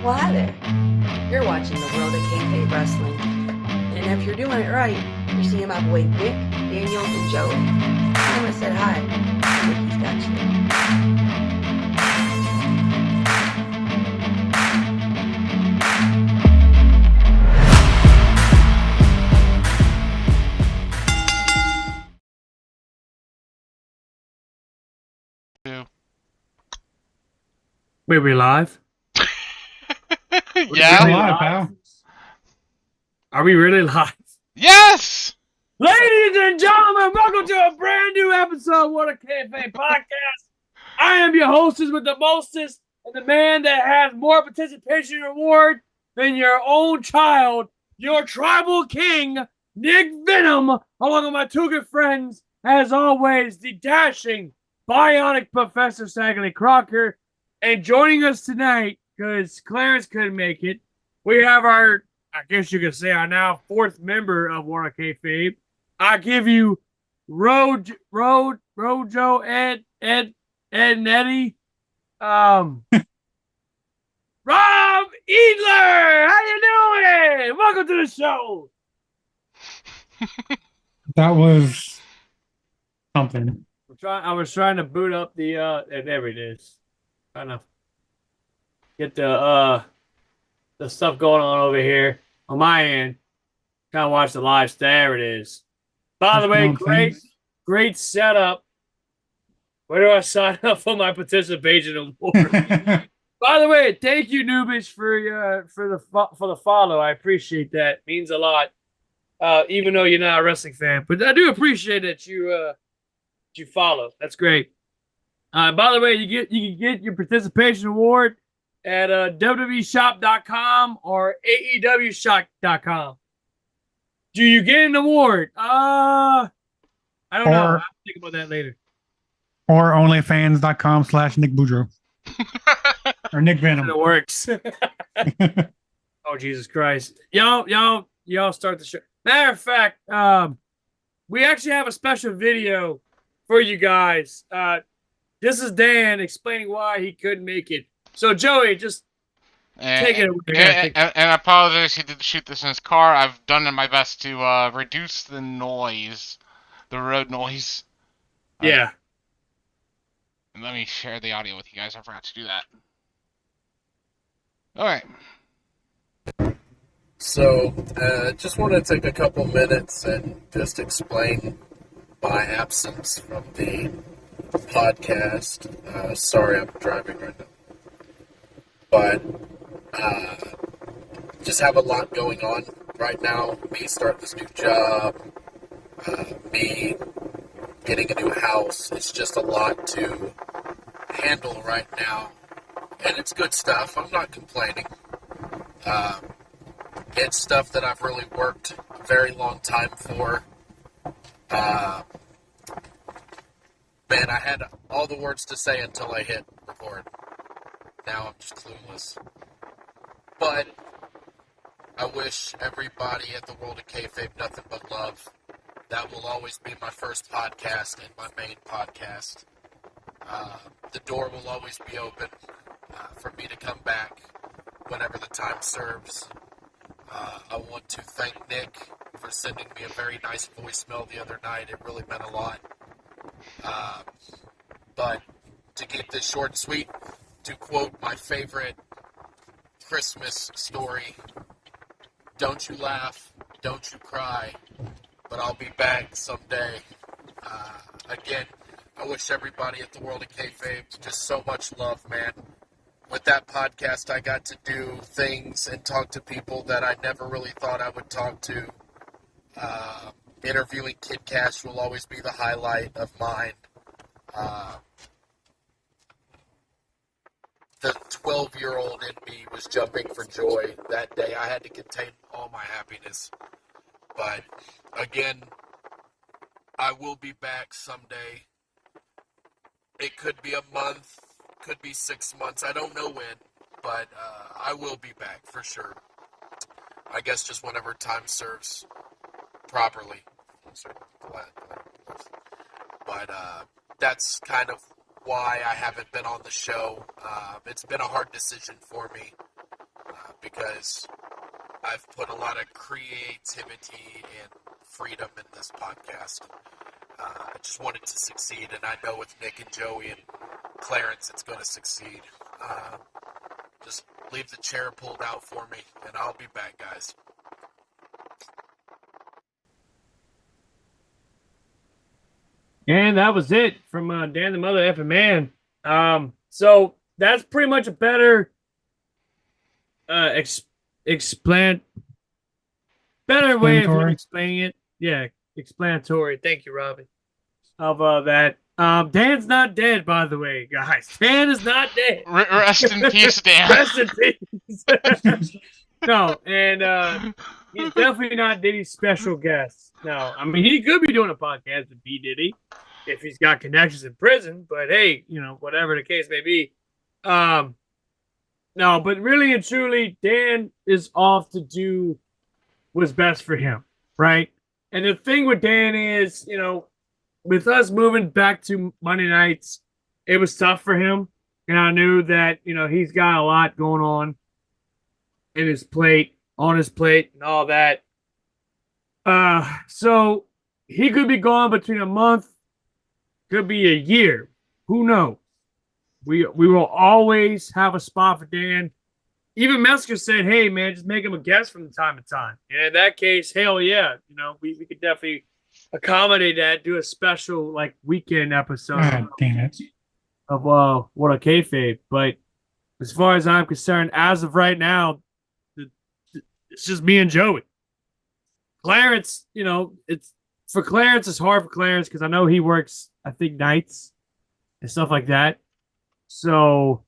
Well, hi there. You're watching the world of Kayfabe Wrestling. And if you're doing it right, you're seeing my boy Nick, Daniel, and Joey. I'm gonna say hi. Nicky's got you. Wait, we live? Yeah. Really Live, live? pal. Are we really live? Yes. Ladies and gentlemen, welcome to a brand new episode of What a Cafe Podcast. I am your hostess with the mostest and the man that has more participation award than your own child, your tribal king, Nick Venom, along with my two good friends, as always, the dashing bionic Professor Sagley Crocker. And joining us tonight, because Clarence couldn't make it, we have our, I guess you could say, our now fourth member of What a Kayfabe. I give you Rojo, Ed, and Eddie. Rob Edler, how you doing? Welcome to the show. That was something. I was trying to boot up the there it is. Trying to get the stuff going on over here on my end. Trying to watch the live. There it is. By the way, great setup. Where do I sign up for my participation award? By the way, thank you, Nubis, for the follow. I appreciate that. Means a lot. Even though you're not a wrestling fan, but I do appreciate that you follow. That's great. By the way, you can get your participation award at WWEshop.com or AEWshop.com. Do you get an award? I don't know. I'll think about that later. Or onlyfans.com/Nick Boudreaux. Or Nick Venom. It works. Oh, Jesus Christ. Y'all start the show. Matter of fact, we actually have a special video for you guys. This is Dan explaining why he couldn't make it. So, Joey, just take it away. And I apologize. He did shoot this in his car. I've done my best to reduce the noise, the road noise. Yeah. And let me share the audio with you guys. I forgot to do that. All right. So, just want to take a couple minutes and just explain my absence from the podcast. Sorry, I'm driving right now. But, just have a lot going on right now. Me starting this new job, me getting a new house. It's just a lot to handle right now. And it's good stuff. I'm not complaining. It's stuff that I've really worked a very long time for. Man, I had all the words to say until I hit record. Now I'm just clueless. But I wish everybody at the World of Kayfabe nothing but love. That will always be my first podcast and my main podcast. The door will always be open for me to come back whenever the time serves. I want to thank Nick for sending me a very nice voicemail the other night. It really meant a lot. But to keep this short and sweet, to quote my favorite Christmas story, don't you laugh, don't you cry, but I'll be back someday. Again, I wish everybody at the World of Kayfabe just so much love, man. With that podcast, I got to do things and talk to people that I never really thought I would talk to. Interviewing Kid Cash will always be the highlight of mine. The 12-year-old in me was jumping for joy that day. I had to contain all my happiness. But, again, I will be back someday. It could be a month. Could be 6 months. I don't know when, but I will be back for sure. I guess just whenever time serves properly. But that's kind of why I haven't been on the show. It's been a hard decision for me. because I've put a lot of creativity and freedom in this podcast. I just want it to succeed, and I know with Nick and Joey and Clarence it's going to succeed. Just leave the chair pulled out for me, and I'll be back, guys. And that was it from Dan the Mother Effing Man. So that's pretty much a better better way of explaining it. Yeah, explanatory. Thank you, Robbie. Of that. Dan's not dead, by the way, guys. Dan is not dead. Rest in peace, Dan. Rest in peace. No, and he's definitely not Diddy's special guest. No, I mean, he could be doing a podcast with B. Diddy if he's got connections in prison, but hey, whatever the case may be. No, but really and truly, Dan is off to do what's best for him, right? And the thing with Dan is, with us moving back to Monday nights, it was tough for him. And I knew that, he's got a lot going on on his plate, and all that. So he could be gone between a month, could be a year. Who knows? We will always have a spot for Dan. Even Metzger said, hey, man, just make him a guest from time to time. And in that case, hell yeah. We could definitely accommodate that, do a special, weekend episode of What a Kayfabe. But as far as I'm concerned, as of right now, it's just me and Joey. Clarence, it's for Clarence, it's hard for Clarence because I know he works, I think, nights and stuff like that. So,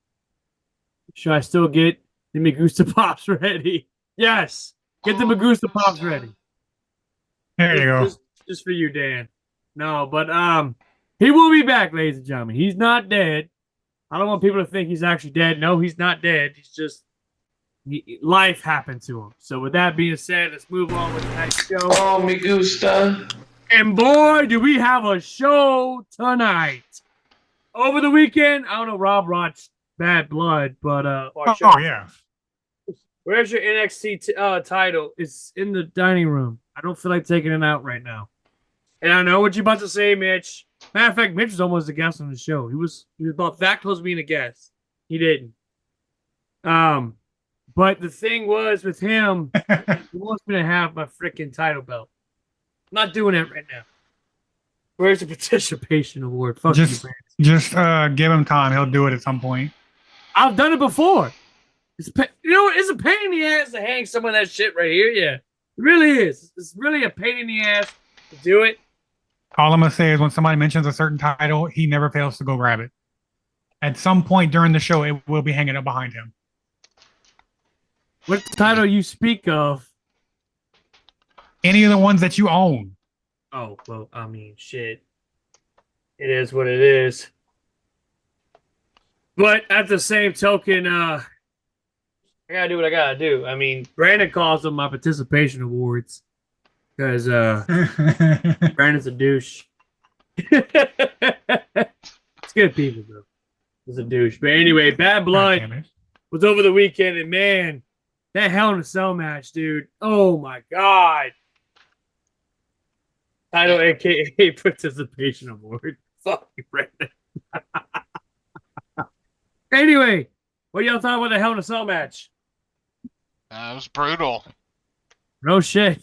should I still get the Magusta Pops ready? Yes. Get the Magusta Pops ready. There you go. Just for you, Dan. No, but he will be back, ladies and gentlemen. He's not dead. I don't want people to think he's actually dead. No, he's not dead. He's just life happened to him. So with that being said, let's move on with tonight's show. Oh, me gusta. And boy, do we have a show tonight. Over the weekend, I don't know, Rob watched Bad Blood, but yeah. Where's your NXT title? It's in the dining room. I don't feel like taking it out right now. And I know what you're about to say, Mitch. Matter of fact, Mitch was almost a guest on the show. He was about that close to being a guest. He didn't. But the thing was with him, he wants me to have my freaking title belt. I'm not doing that right now. Where's the participation award? Fuck you, man. Just give him time. He'll do it at some point. I've done it before. It's a pain in the ass to hang some of that shit right here. Yeah, it really is. It's really a pain in the ass to do it. All I'm going to say is when somebody mentions a certain title, he never fails to go grab it. At some point during the show, it will be hanging up behind him. What title you speak of? Any of the ones that you own. Oh, well, I mean, shit. It is what it is. But at the same token, I gotta do what I gotta do. I mean, Brandon calls them my participation awards because Brandon's a douche. It's good people, though. He's a douche. But anyway, Bad Blood was over the weekend, and man, that Hell in a Cell match, dude. Oh my God. Title, aka participation award. Fuck you, Brandon. Anyway, what y'all thought about the Hell in a Cell match? It was brutal. No shit.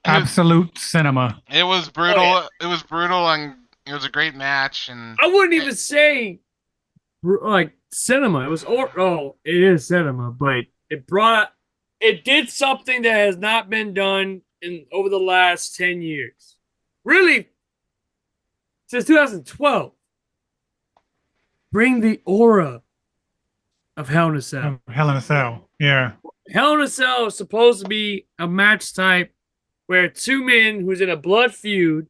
Absolute cinema. It was brutal. Oh, yeah. It was brutal, and it was a great match. And I wouldn't even say cinema. It was it is cinema, but it did something that has not been done over the last 10 years. Really, since 2012. Bring the aura of Hell in a Cell. Hell in a Cell, yeah. Hell in a Cell is supposed to be a match type where two men who's in a blood feud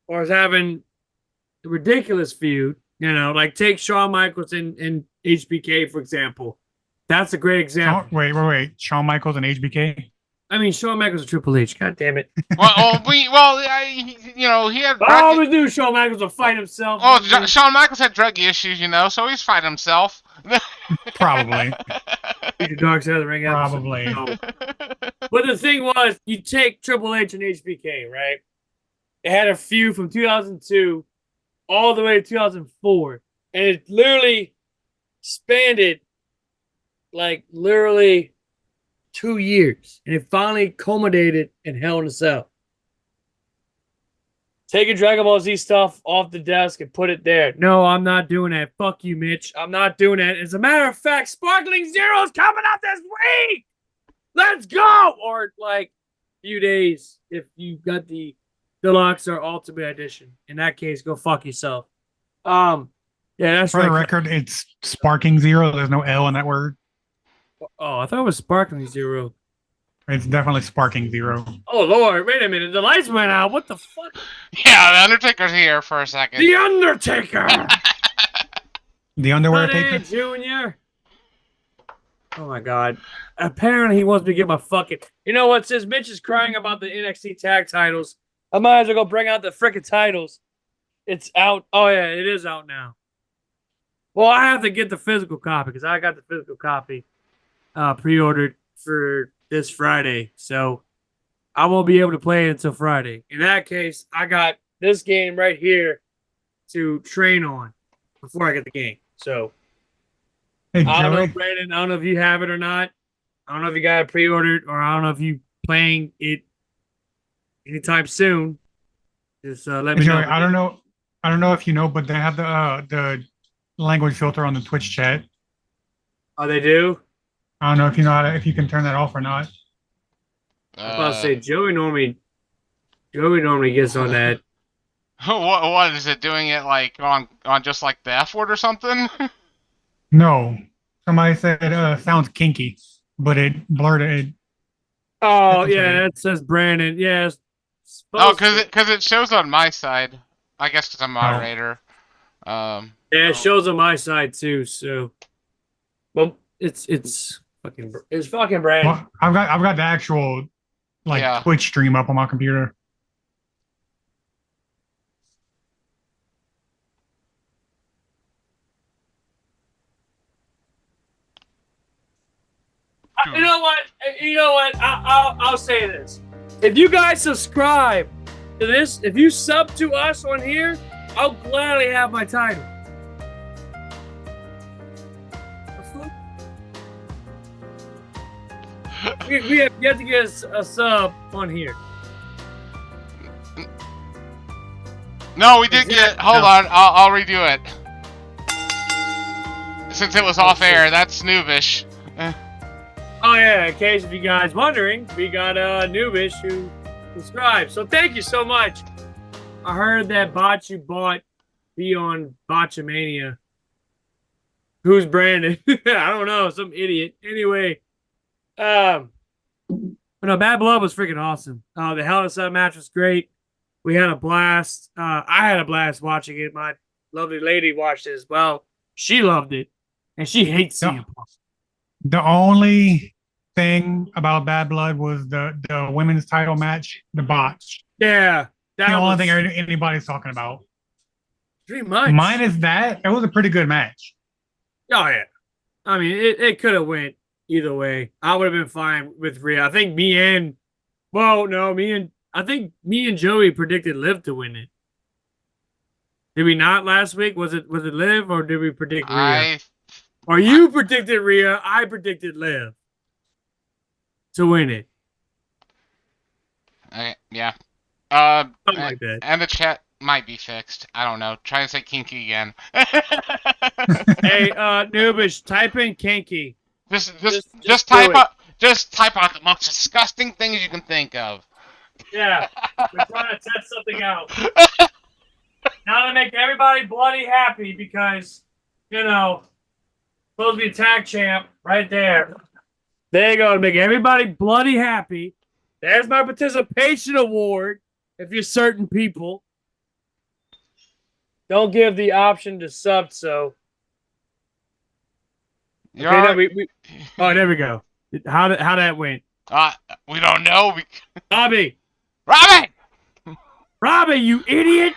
or is having a ridiculous feud, like take Shawn Michaels and HBK, for example. That's a great example. Wait. Shawn Michaels and HBK? I mean, Shawn Michaels and Triple H. God damn it. he had. I always knew Shawn Michaels would fight himself. Shawn Michaels had drug issues, so he's fighting himself. Probably. Future Dark Side of the Ring episode. Probably. So, but the thing was, you take Triple H and HBK, right? It had a feud from 2002 all the way to 2004. And it literally spanned like literally 2 years. And it finally culminated in Hell in a Cell. Taking Dragon Ball Z stuff off the desk and put it there. No, I'm not doing that. Fuck you, Mitch. I'm not doing that. As a matter of fact, Sparkling Zero is coming out this week. Let's go! Or like a few days if you got the Deluxe or Ultimate Edition. In that case, go fuck yourself. Yeah, that's For the right. record, it's Sparking Zero. There's no L in that word. Oh, I thought it was Sparkling Zero. It's definitely Sparking Zero. Oh Lord, wait a minute. The lights went out. What the fuck? Yeah, the Undertaker's here for a second. The Undertaker! The Underwear Honey, Taker. Junior. Oh my God. Apparently he wants me to get my fucking. You know what? Since Mitch is crying about the NXT tag titles, I might as well go bring out the frickin' titles. It's out. Oh yeah, it is out now. Well, I have to get the physical copy because I got the physical copy pre-ordered for this Friday. So I won't be able to play it until Friday. In that case, I got this game right here to train on before I get the game. So Hey, I don't know, Joey. Brandon. I don't know if you have it or not. I don't know if you got it pre-ordered or I don't know if you playing it anytime soon. Just let me Joey, know. I don't know. I don't know if you know, but they have the language filter on the Twitch chat. Oh, they do? I don't know if you know if you can turn that off or not. I was about to say Joey normally gets on that. What is it doing it like on just like the F word or something? No, somebody said sounds kinky, but it blurred it. Oh That's yeah, right. that says Brandon. Yes. Oh, because it shows on my side. I guess because I'm moderator. Yeah, it shows on my side too. So, well, it's fucking Brandon. Well, I've got the actual Yeah. Twitch stream up on my computer. You know what? I'll say this. If you guys subscribe to this, if you sub to us on here, I'll gladly have my title. We have yet to get a sub on here. No, we did get. Hold on, I'll redo it. Since it was off air, that's noobish. Oh yeah, in case if you guys wondering, we got Noobish who subscribed. So thank you so much. I heard that bot you bought be on Botchamania. Who's Brandon? I don't know, some idiot. Anyway, but no, Bad Blood was freaking awesome. The Hell in a Cell match was great. We had a blast. I had a blast watching it. My lovely lady watched it as well. She loved it, and she hates CM Punk. The only thing about Bad Blood was the women's title match, the botch. Yeah, The only thing anybody's talking about. Pretty much. Mine is that it was a pretty good match. Oh yeah, I mean it could have went either way. I would have been fine with Rhea. I think me and Joey predicted Liv to win it. Did we not last week? Was it Liv or did we predict Rhea? Or you predicted Rhea, I predicted Liv to win it. Yeah. Something like that. And the chat might be fixed. I don't know. Try and say kinky again. Hey, Noobish, type in kinky. Just type out the most disgusting things you can think of. Yeah, we're trying to test something out. Now to make everybody bloody happy because, supposed to be a tag champ right there. There you go, to make everybody bloody happy. There's my participation award. If you're certain people, don't give the option to sub. So, okay, now oh, there we go. How that went? We don't know. Robbie, you idiot!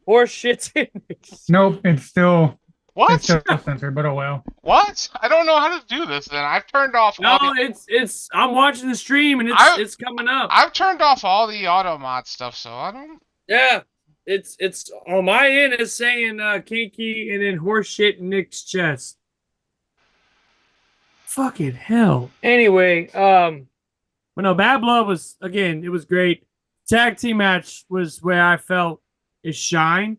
Horse shit's in this. Nope, it's still What? still censored, but oh well. What? I don't know how to do this. Then I've turned off No, all the. it's. I'm watching the stream and I- it's coming up. I've turned off all the auto mod stuff, so I don't. Yeah, it's on my end. It's saying kinky and then horse shit in Nick's chest. Fucking hell. Anyway, but no, Bad Blood was again. It was great. Tag team match was where I felt it shined.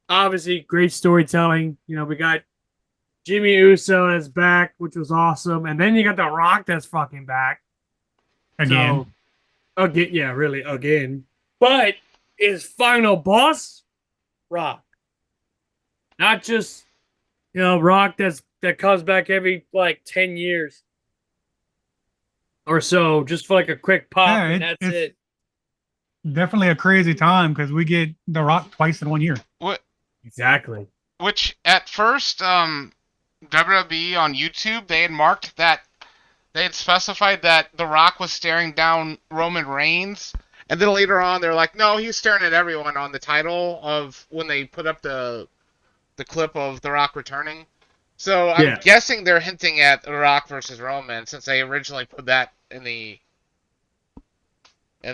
Obviously, great storytelling. You know, we got Jimmy Uso that's back, which was awesome, and then you got The Rock that's fucking back Again. So, again, yeah, really again. But his final boss, Rock, not just Rock that comes back every like 10 years or so, just for like a quick pop, Yeah, and that's it's it. definitely a crazy time because we get The Rock twice in 1 year. What? Exactly. Which at first, WWE on YouTube, they had marked that they had specified that The Rock was staring down Roman Reigns, and then later on they're like, no, he's staring at everyone on the title of when they put up the clip of The Rock returning. So I'm guessing they're hinting at The Rock versus Roman since they originally put that in the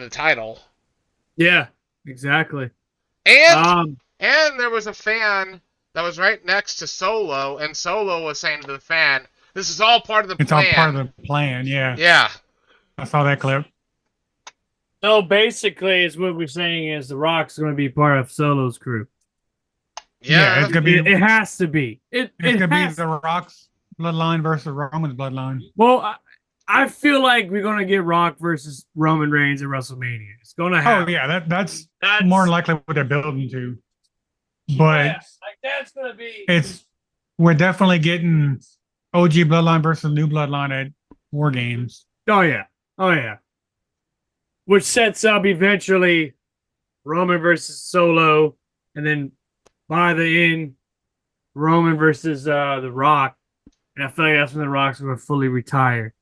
title. Yeah, exactly. And there was a fan that was right next to Solo, and Solo was saying to the fan, "This is all part of the plan." It's all part of the plan, yeah. Yeah. I saw that clip. So basically, is what we're saying is The Rock's going to be part of Solo's crew. Yeah, it's gonna be. It has to be. It's gonna be The Rock's bloodline versus Roman's bloodline. Well, I feel like we're gonna get Rock versus Roman Reigns at WrestleMania. It's gonna happen. Oh yeah, that's more than likely what they're building to. But like that's gonna be. We're definitely getting OG bloodline versus new bloodline at War Games. Oh yeah. Which sets up eventually Roman versus Solo, and then by the end, Roman versus The Rock. And I feel like that's when The Rock's going to fully retire.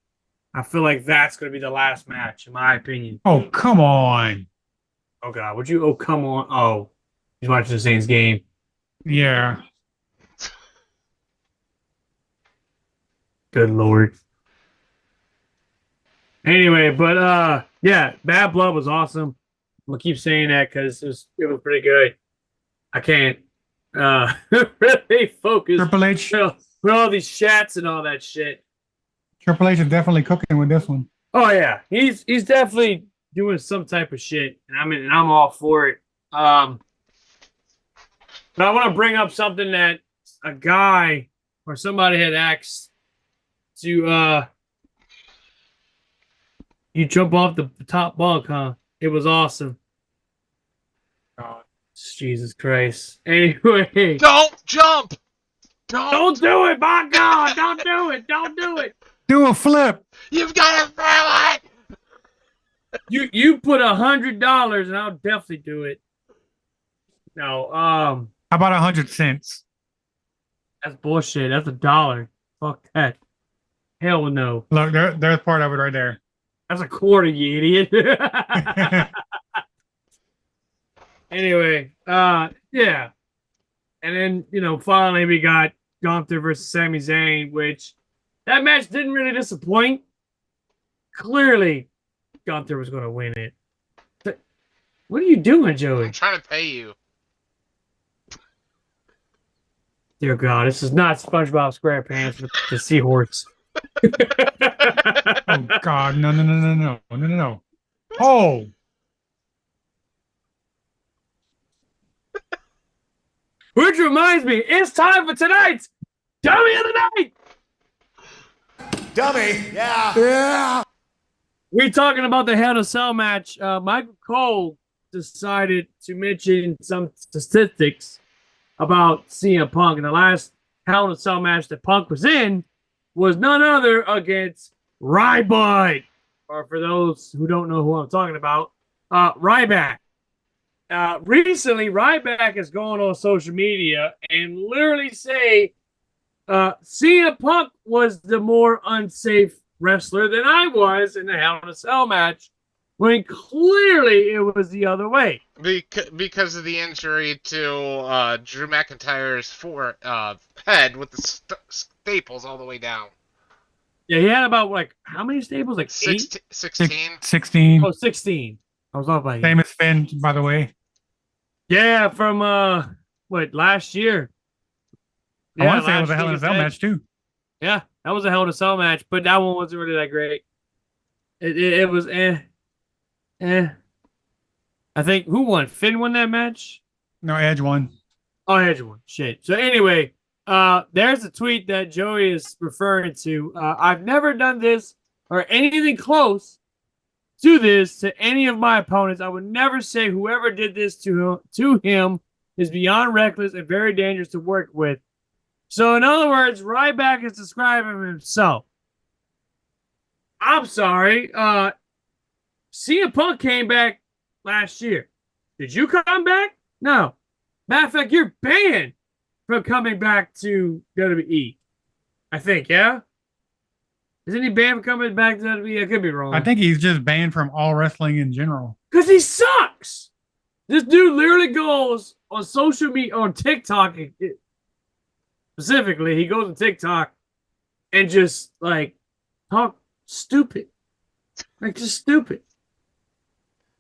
I feel like that's going to be the last match, in my opinion. Oh, come on. Oh, God. Would you? Oh, come on. Oh, he's watching the Saints game. Yeah. Good Lord. Anyway, but yeah, Bad Blood was awesome. I'm going to keep saying that because it was pretty good. I can't really focus. Triple H. With all these chats and all that shit. Triple H is definitely cooking with this one. Oh yeah, he's definitely doing some type of shit, and I'm all for it. But I want to bring up something that a guy or somebody had asked to you jump off the top bunk, huh? It was awesome. Oh, Jesus Christ. Anyway. Don't jump! Don't do it, my God! Don't do it! Don't do it! Do a flip! You've got to throw it! You put $100 and I'll definitely do it. No, how about 100 cents? That's bullshit. That's $1. Fuck that. Hell no. Look, there's part of it right there. That's a quarter, you idiot. Anyway, yeah. And then, finally we got Gunther versus Sami Zayn, which that match didn't really disappoint. Clearly, Gunther was going to win it. What are you doing, Joey? I'm trying to pay you. Dear God, this is not SpongeBob SquarePants with the seahorse. Oh God, no. Oh. Which reminds me, it's time for tonight's Dummy of the Night! Dummy, yeah. We're talking about the Hell in a Cell match. Michael Cole decided to mention some statistics about CM Punk. And the last Hell in a Cell match that Punk was in was none other against Ryback. Or for those who don't know who I'm talking about, Ryback. Recently, Ryback has gone on social media and literally say CM Punk was the more unsafe wrestler than I was in the Hell in a Cell match when clearly it was the other way. Because of the injury to Drew McIntyre's head with the staples all the way down. Yeah, he had about like how many staples? Like 8? 16. 16. Oh, 16. I was off by Same as Finn, by the way. Yeah, from last year. I want to say it last was a Hell in a year's Cell Edge. match too. Yeah, that was a Hell in a Cell match, but that one wasn't really that great. It was eh. I think who won? Finn won that match? No, Edge won. Oh, Edge won. Shit. So anyway, there's a tweet that Joey is referring to. I've never done this or anything close to this to any of my opponents. I would never say whoever did this to him is beyond reckless and very dangerous to work with. So in other words, Ryback is describing himself. I'm sorry. CM Punk came back last year. Did you come back? No. Matter of fact, you're banned from coming back to WWE. I think, yeah? Isn't he banned from coming back to WWE? I could be wrong. I think he's just banned from all wrestling in general. Because he sucks. This dude literally goes on social media, on TikTok specifically. He goes on TikTok and just, like, talk stupid. Like, just stupid.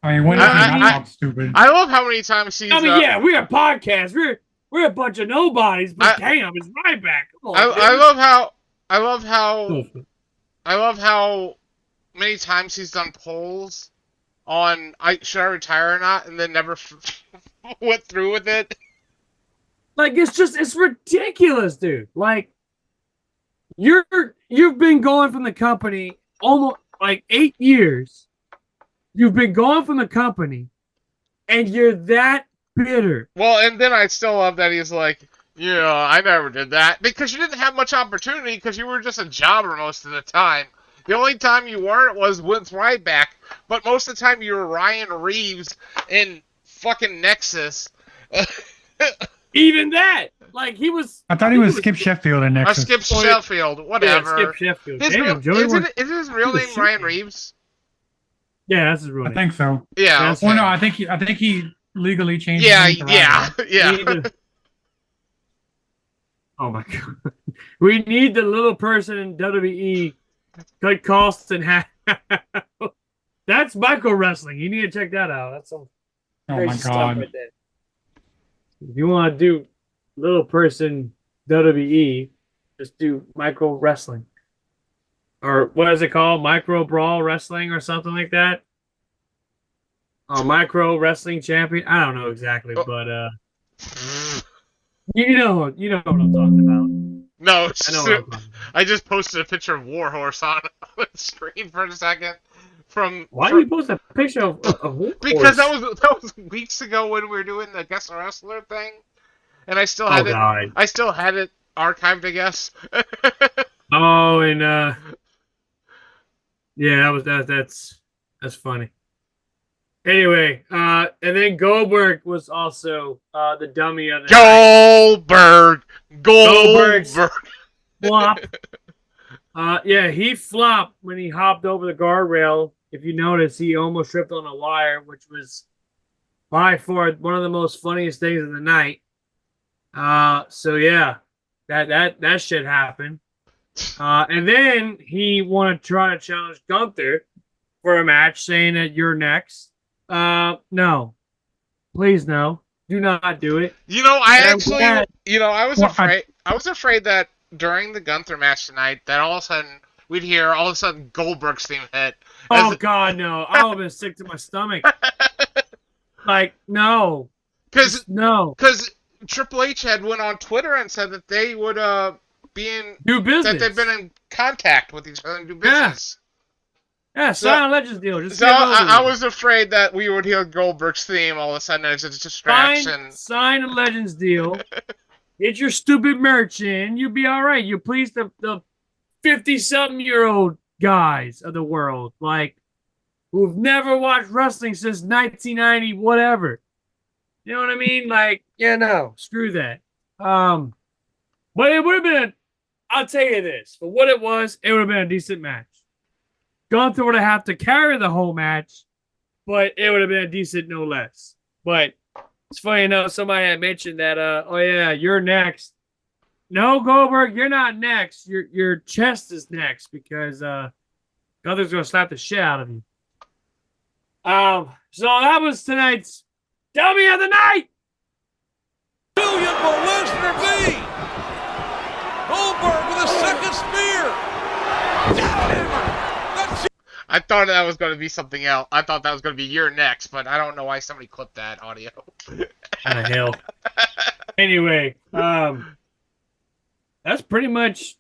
I mean, when does he not talk stupid? I love how many times he's. I mean, yeah, we're a podcast. We're a bunch of nobodies, but damn, it's Ryback. Come on, I love how many times he's done polls on should I retire or not, and then never went through with it. Like it's ridiculous, dude. Like you've been going from the company almost like 8 years. You've been gone from the company, and you're that bitter. Well, and then I still love that he's like, yeah, I never did that. Because you didn't have much opportunity because you were just a jobber most of the time. The only time you weren't was with Ryback, but most of the time you were Ryan Reeves in fucking Nexus. Even that! Like, he was... I thought he was Skip Sheffield in Nexus. Skip Sheffield, whatever. Yeah, Skip Sheffield. Isn't his real name Ryan Reeves? Yeah, that's his real name. I think so. Yeah. Okay. Well, no, I think he legally changed. Yeah, his name to yeah. Oh my god, we need the little person in WWE cut costs in half. That's micro wrestling. You need to check that out. That's some crazy stuff right there. If you want to do little person WWE, just do micro wrestling. Or what is it called? Micro Brawl Wrestling or something like that? Micro Wrestling Champion? I don't know exactly, but you know what I'm talking about. No, I know what I'm talking about. I just posted a picture of Warhorse on the screen for a second. Why did you post a picture of Warhorse? Because that was weeks ago when we were doing the guest wrestler thing, and I still had I still had it archived, I guess. Oh, and yeah, that's funny. Anyway, and then Goldberg was also the dummy of the Goldberg. Flop. Yeah, he flopped when he hopped over the guardrail. If you notice, he almost tripped on a wire, which was by far one of the most funniest things of the night. So yeah, that shit happened. And then he wanted to try to challenge Gunther for a match, saying that you're next. No. Please no. Do not do it. I was afraid that during the Gunther match tonight that all of a sudden Goldberg's theme hit. Oh god, no. I would have been sick to my stomach. Like, no. Because Triple H had went on Twitter and said that they would do business. That they've been in contact with each other and do business. Yeah, sign a Legends deal. I was afraid that we would hear Goldberg's theme all of a sudden as a distraction. Sign a Legends deal. Get your stupid merch in. You'll be all right. You please the 50-something-year-old guys of the world, like, who've never watched wrestling since 1990, whatever. You know what I mean? Like, yeah, no, screw that. But it would have been, I'll tell you this, for what it would have been a decent match. Gunther would have to carry the whole match, but it would have been a decent no less. But it's funny enough, somebody had mentioned that, oh yeah, you're next. No, Goldberg, you're not next. Your chest is next because Gunther's gonna slap the shit out of you. So that was tonight's dummy of the night. Million for Lesnar B. Goldberg with a second spear. Jackhammer. I thought that was going to be something else. I thought that was going to be your next, but I don't know why somebody clipped that audio. What the hell? Anyway, that's pretty much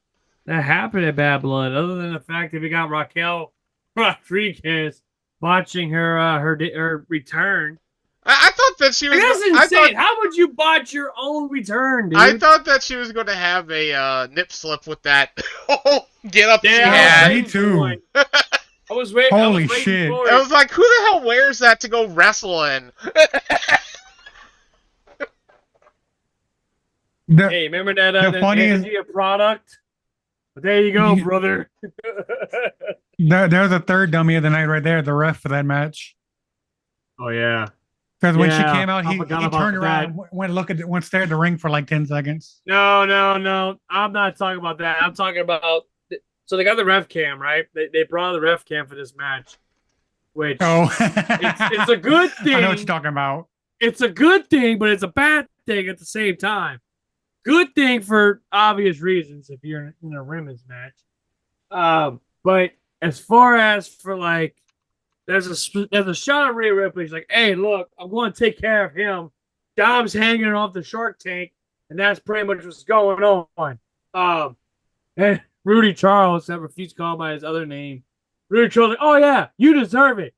that happened at Bad Blood. Other than the fact that we got Raquel Rodriguez botching her return. I thought that she was. That's insane. How would you botch your own return, dude? I thought that she was going to have a nip slip with that get up she Yeah, had. Me too. I was waiting. Holy shit. I was like, who the hell wears that to go wrestle in? Hey, remember that the funniest energy product? But there you go, brother. there's a third dummy of the night right there, the ref for that match. Oh yeah. Because when she Yeah, came out, I he forgot about turned around that. and went stare at the ring for like 10 seconds. No. I'm not talking about that. I'm talking about. So they got the ref cam, right? They brought the ref cam for this match, which it's a good thing. I know what you're talking about. It's a good thing, but it's a bad thing at the same time. Good thing for obvious reasons if you're in a women's match. But as far as for like, there's a shot of Rhea Ripley. She's like, "Hey, look, I'm going to take care of him." Dom's hanging off the Shark Tank, and that's pretty much what's going on. And Rudy Charles, that refused to call him by his other name. Rudy Charles, like, "Oh yeah, you deserve it.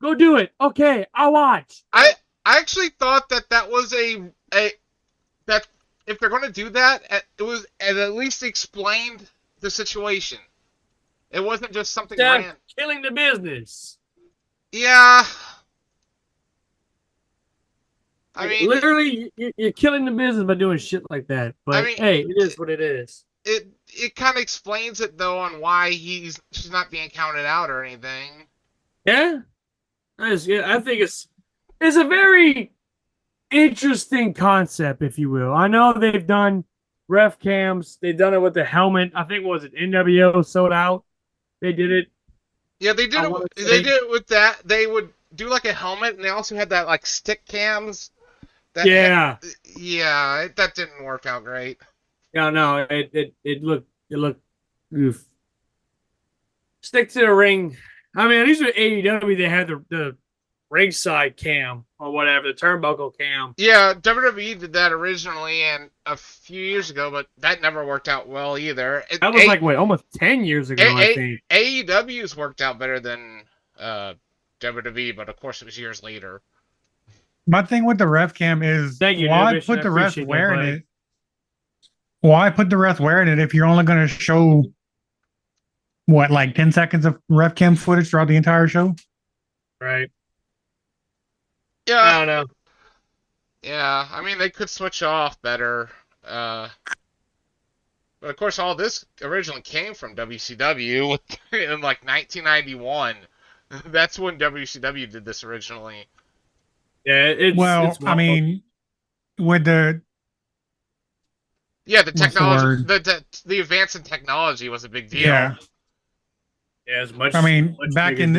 Go do it. Okay, I'll watch." I actually thought that was that if they're going to do that, it at least explained the situation. It wasn't just something random. Killing the business. Yeah. I mean, literally, you're killing the business by doing shit like that. But I mean, hey, it is what it is. It kind of explains it though on why she's not being counted out or anything. Yeah, I think it's a very interesting concept, if you will. I know they've done ref cams. They've done it with the helmet. I think was it NWO sold out. They did it. Yeah, they did it. They did it with that. They would do like a helmet, and they also had that like stick cams. That that didn't work out great. Yeah, no, it looked oof. Stick to the ring. I mean, at least with AEW, they had the ringside cam or whatever, the turnbuckle cam. Yeah, WWE did that originally and a few years ago, but that never worked out well either. That was almost 10 years ago, I think. AEW's worked out better than WWE, but of course it was years later. My thing with the ref cam is why put the ref wearing it? Why put the ref wearing it if you're only going to show what, like 10 seconds of ref cam footage throughout the entire show? Right. Yeah. I don't know. Yeah, I mean, they could switch off better. But of course, all this originally came from WCW in like 1991. That's when WCW did this originally. Yeah, it's I mean, with the the technology, the advance in technology was a big deal. Yeah. Yeah, as much. I mean, much back then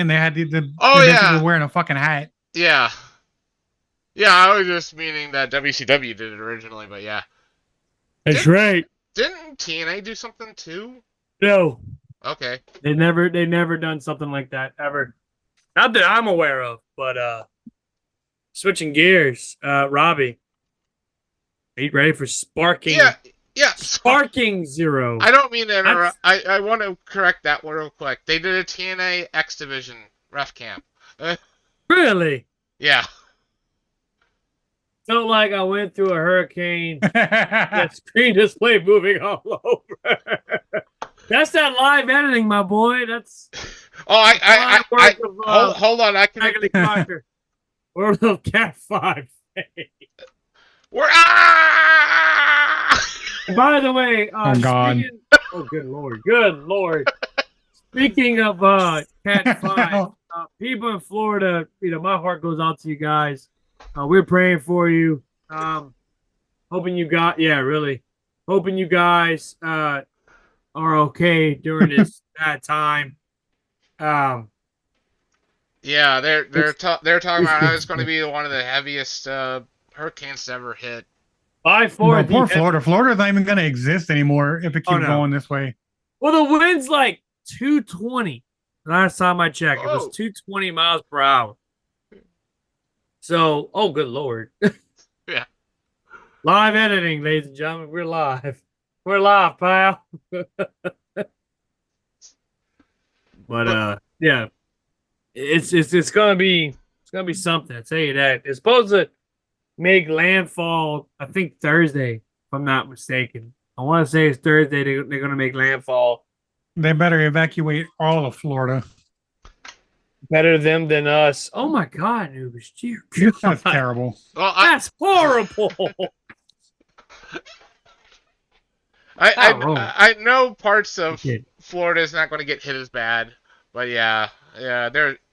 they had the yeah, wearing a fucking hat. Yeah. Yeah, I was just meaning that WCW did it originally, but yeah. That's right. Didn't TNA do something too? No. Okay. They never done something like that ever. Not that I'm aware of, but switching gears, Robbie. Are you ready for Sparking? Yeah. Sparking Zero. I don't mean to interrupt. I want to correct that one real quick. They did a TNA X Division ref camp. Really? Yeah. Felt like I went through a hurricane. That screen display moving all over. That's that live editing, my boy. That's hold on. I can. Or the Cat 5. We're By the way, oh God. Good Lord. Speaking of Cat 5, people in Florida, my heart goes out to you guys. We're praying for you. Hoping you guys are okay during this bad time. Yeah, they're talking about how it's going to be one of the heaviest hurricanes to ever hit. By far, poor Florida. Florida's not even going to exist anymore if it keeps going this way. Well, the wind's like 220. Last time I checked, it was 220 miles per hour. So, good Lord. Yeah. Live editing, ladies and gentlemen. We're live. We're live, pal. But yeah. It's gonna be something, I tell you that. It's supposed to make landfall, I think Thursday, if I'm not mistaken. I want to say it's Thursday they're gonna make landfall. They better evacuate all of Florida. Better them than us. Oh my God, Anubis. That's terrible. Well, that's horrible. I know parts of Florida is not going to get hit as bad, but yeah,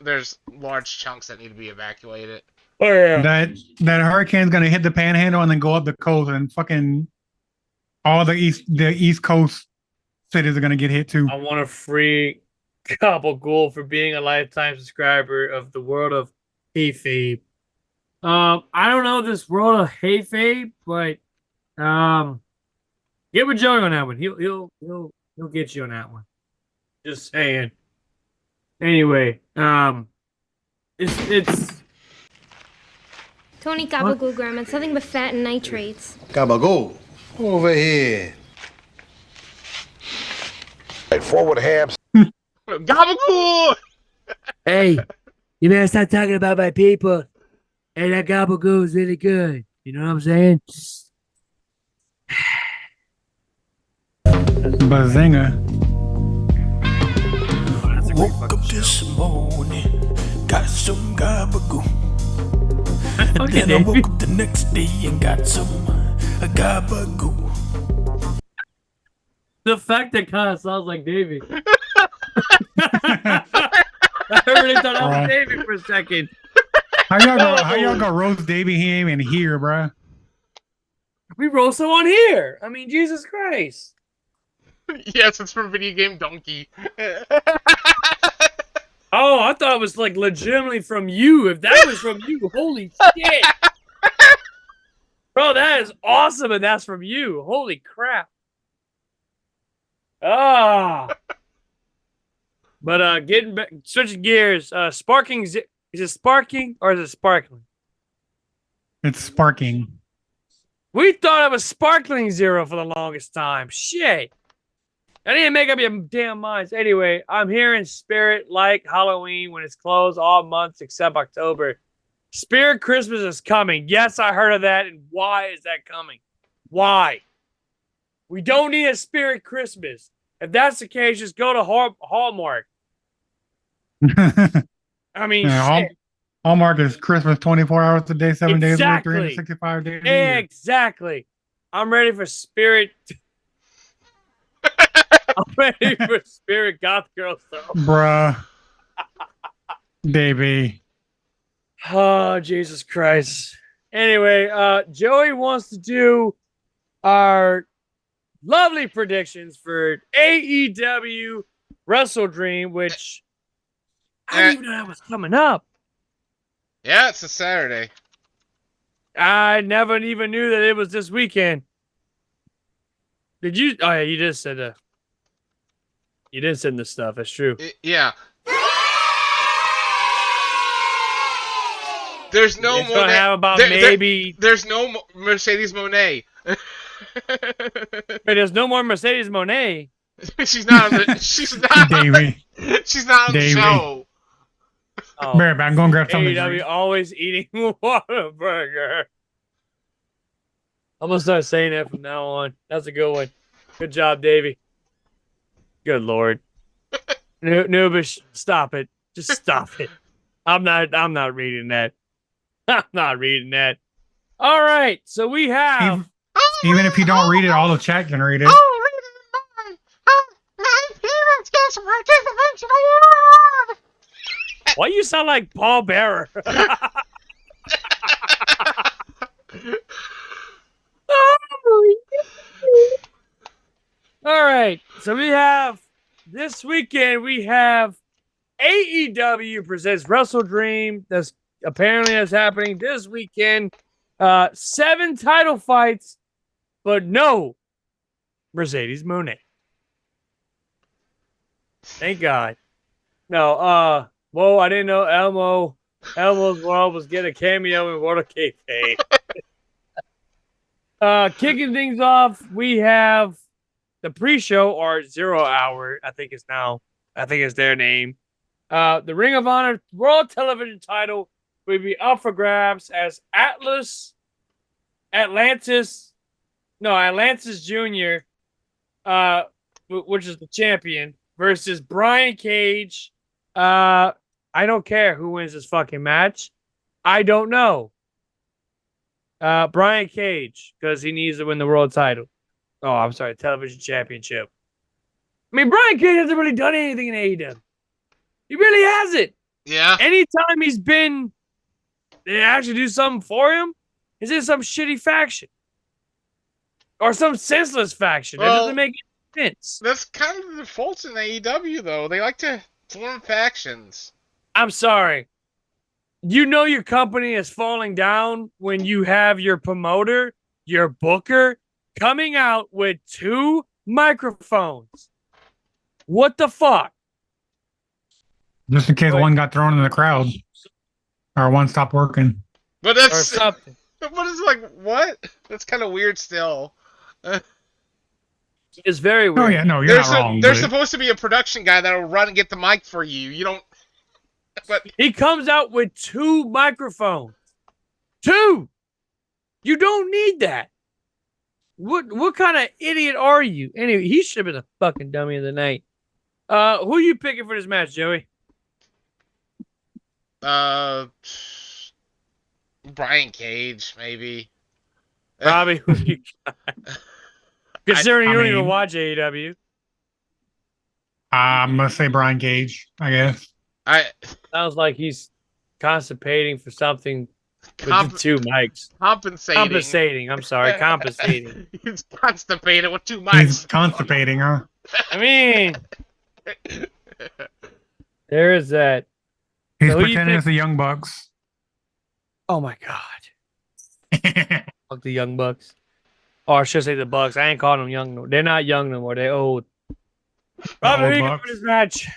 there's large chunks that need to be evacuated. Oh yeah. That hurricane's going to hit the Panhandle and then go up the coast, and fucking all the East Coast cities are going to get hit too. I want to free Gabagool for being a lifetime subscriber of the world of Kayfabe. I don't know this world of Kayfabe, but get with Joey on that one. He'll get you on that one. Just saying. Anyway, it's Tony Gabagool, Grandma. It's nothing but fat and nitrates. Gabagool, over here. Right, forward halves. Gabagool! Hey, you better stop talking about my people. Hey, that Gabagool is really good. You know what I'm saying? Bazinga. Woke up this morning, got some Gabagool. Then I woke up the next day and got some Gabagool. The fact that kind of sounds like Davey. I really thought I was Davey for a second. How y'all go roast Davey? He ain't even here, bro. We roast him on here. I mean, Jesus Christ. Yes, it's from Video Game Donkey. Oh, I thought it was like legitimately from you. If that was from you, holy shit. Bro, that is awesome, and that's from you. Holy crap. But getting back, switching gears, sparking, is it sparking or is it sparkling? It's sparking. We thought it was sparkling zero for the longest time. Shit. I didn't make up your damn minds. Anyway, I'm here in spirit like Halloween when it's closed all months except October. Spirit Christmas is coming. Yes, I heard of that. And why is that coming? Why? We don't need a Spirit Christmas. If that's the case, just go to Hallmark. I mean, shit. Hallmark is Christmas 24 hours a day, 7 days a week, 365 days a year. Exactly. I'm ready for Spirit. I'm ready for Spirit Goth Girl stuff. Bruh. Davey. Oh, Jesus Christ. Anyway, Joey wants to do our lovely predictions for AEW Wrestledream, which I didn't even know that was coming up. Yeah, it's a Saturday. I never even knew that it was this weekend. Did you? Oh, yeah, you just said that. You did send this stuff. That's true. Yeah. There's no it's Monet. Have about maybe. There's no Mercedes Monet. Wait, there's no more Mercedes Monet. She's not. She's not. Davey. She's not on the show. Oh, Barry, I'm going to grab something. AEW always eating Whataburger. I'm going to start saying that from now on. That's a good one. Good job, Davey. Good Lord. Noobish, stop it. Just stop it. I'm not reading that. I'm not reading that. All right. So we have. Even if you don't read it, all the chat can read it. Oh, read it in mine. My parents get some participation award. Why you sound like Paul Bearer? All right. So we have this weekend. We have AEW presents Wrestledream. That's apparently that's happening this weekend. 7 title fights, but no Mercedes Moné. Thank God. No. Whoa! I didn't know Elmo's World was getting a cameo in World of Kayfabe. Kicking things off, we have the pre-show or 0 Hour. I think it's their name. The Ring of Honor World Television title will be up for grabs as Atlantis Jr., which is the champion, versus Brian Cage. I don't care who wins this fucking match. I don't know. Brian Cage, because he needs to win the world title. Oh, I'm sorry, television championship. I mean, Brian Cage hasn't really done anything in AEW. He really hasn't. Yeah. Anytime he's been, they actually do something for him, is in some shitty faction. Or some senseless faction. That doesn't make any sense. That's kind of the fault in AEW, though. They like to form factions. I'm sorry. You know your company is falling down when you have your promoter, your booker, coming out with 2 microphones. What the fuck? Just in case one got thrown in the crowd. Or one stopped working. But that's... Or something. But it's like, what? That's kind of weird still. It's very weird. Oh, yeah, no, you're not wrong. There's supposed to be a production guy that'll run and get the mic for you. You don't... But he comes out with 2 microphones. 2! You don't need that. What kind of idiot are you? Anyway, he should have been the fucking dummy of the night. Who are you picking for this match, Joey? Brian Cage, maybe. Robbie, who you got? Considering you don't even watch AEW. I'm going to say Brian Cage, I guess. Sounds like he's constipating for something with the 2 mics. Compensating. I'm sorry, compensating. He's constipated with 2 mics. He's constipating, huh? I mean, there is that. He's pretending it's the Young Bucks. Oh my God. Fuck the Young Bucks. Or I should say the Bucks. I ain't calling them young. They're not young no more. They're old. Robert, who you got for this match?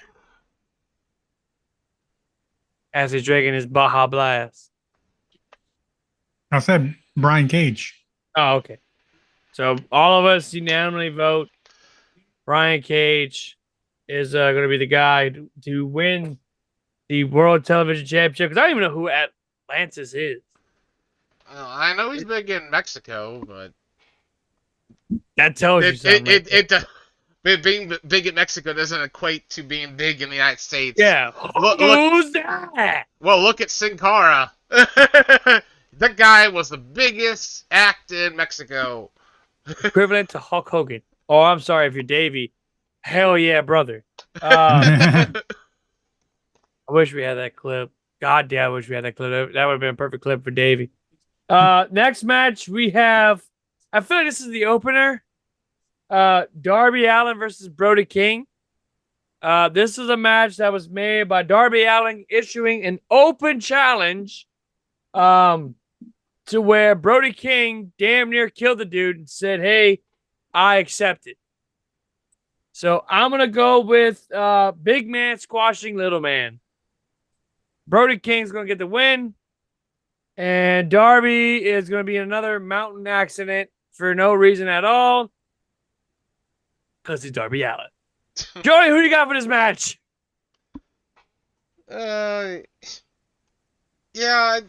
As he's drinking his Baja Blast. I said Brian Cage. Oh, okay. So all of us unanimously vote Brian Cage is going to be the guy to win the World Television Championship. Because I don't even know who Atlantis is. I know he's big in Mexico, but... That tells you something. Being big in Mexico doesn't equate to being big in the United States. Yeah. Who's that? Well, look at Sin Cara. That guy was the biggest act in Mexico. Equivalent to Hulk Hogan. Oh, I'm sorry if you're Davey. Hell yeah, brother. I wish we had that clip. God damn, I wish we had that clip. That would have been a perfect clip for Davey. Next match, we have... I feel like this is the opener. Darby Allin versus Brody King. This is a match that was made by Darby Allin issuing an open challenge to where Brody King damn near killed the dude and said, hey, I accept it. So I'm going to go with big man squashing little man. Brody King's going to get the win. And Darby is going to be in another mountain accident for no reason at all. Because he's Darby Allin. Joey, who do you got for this match? Yeah,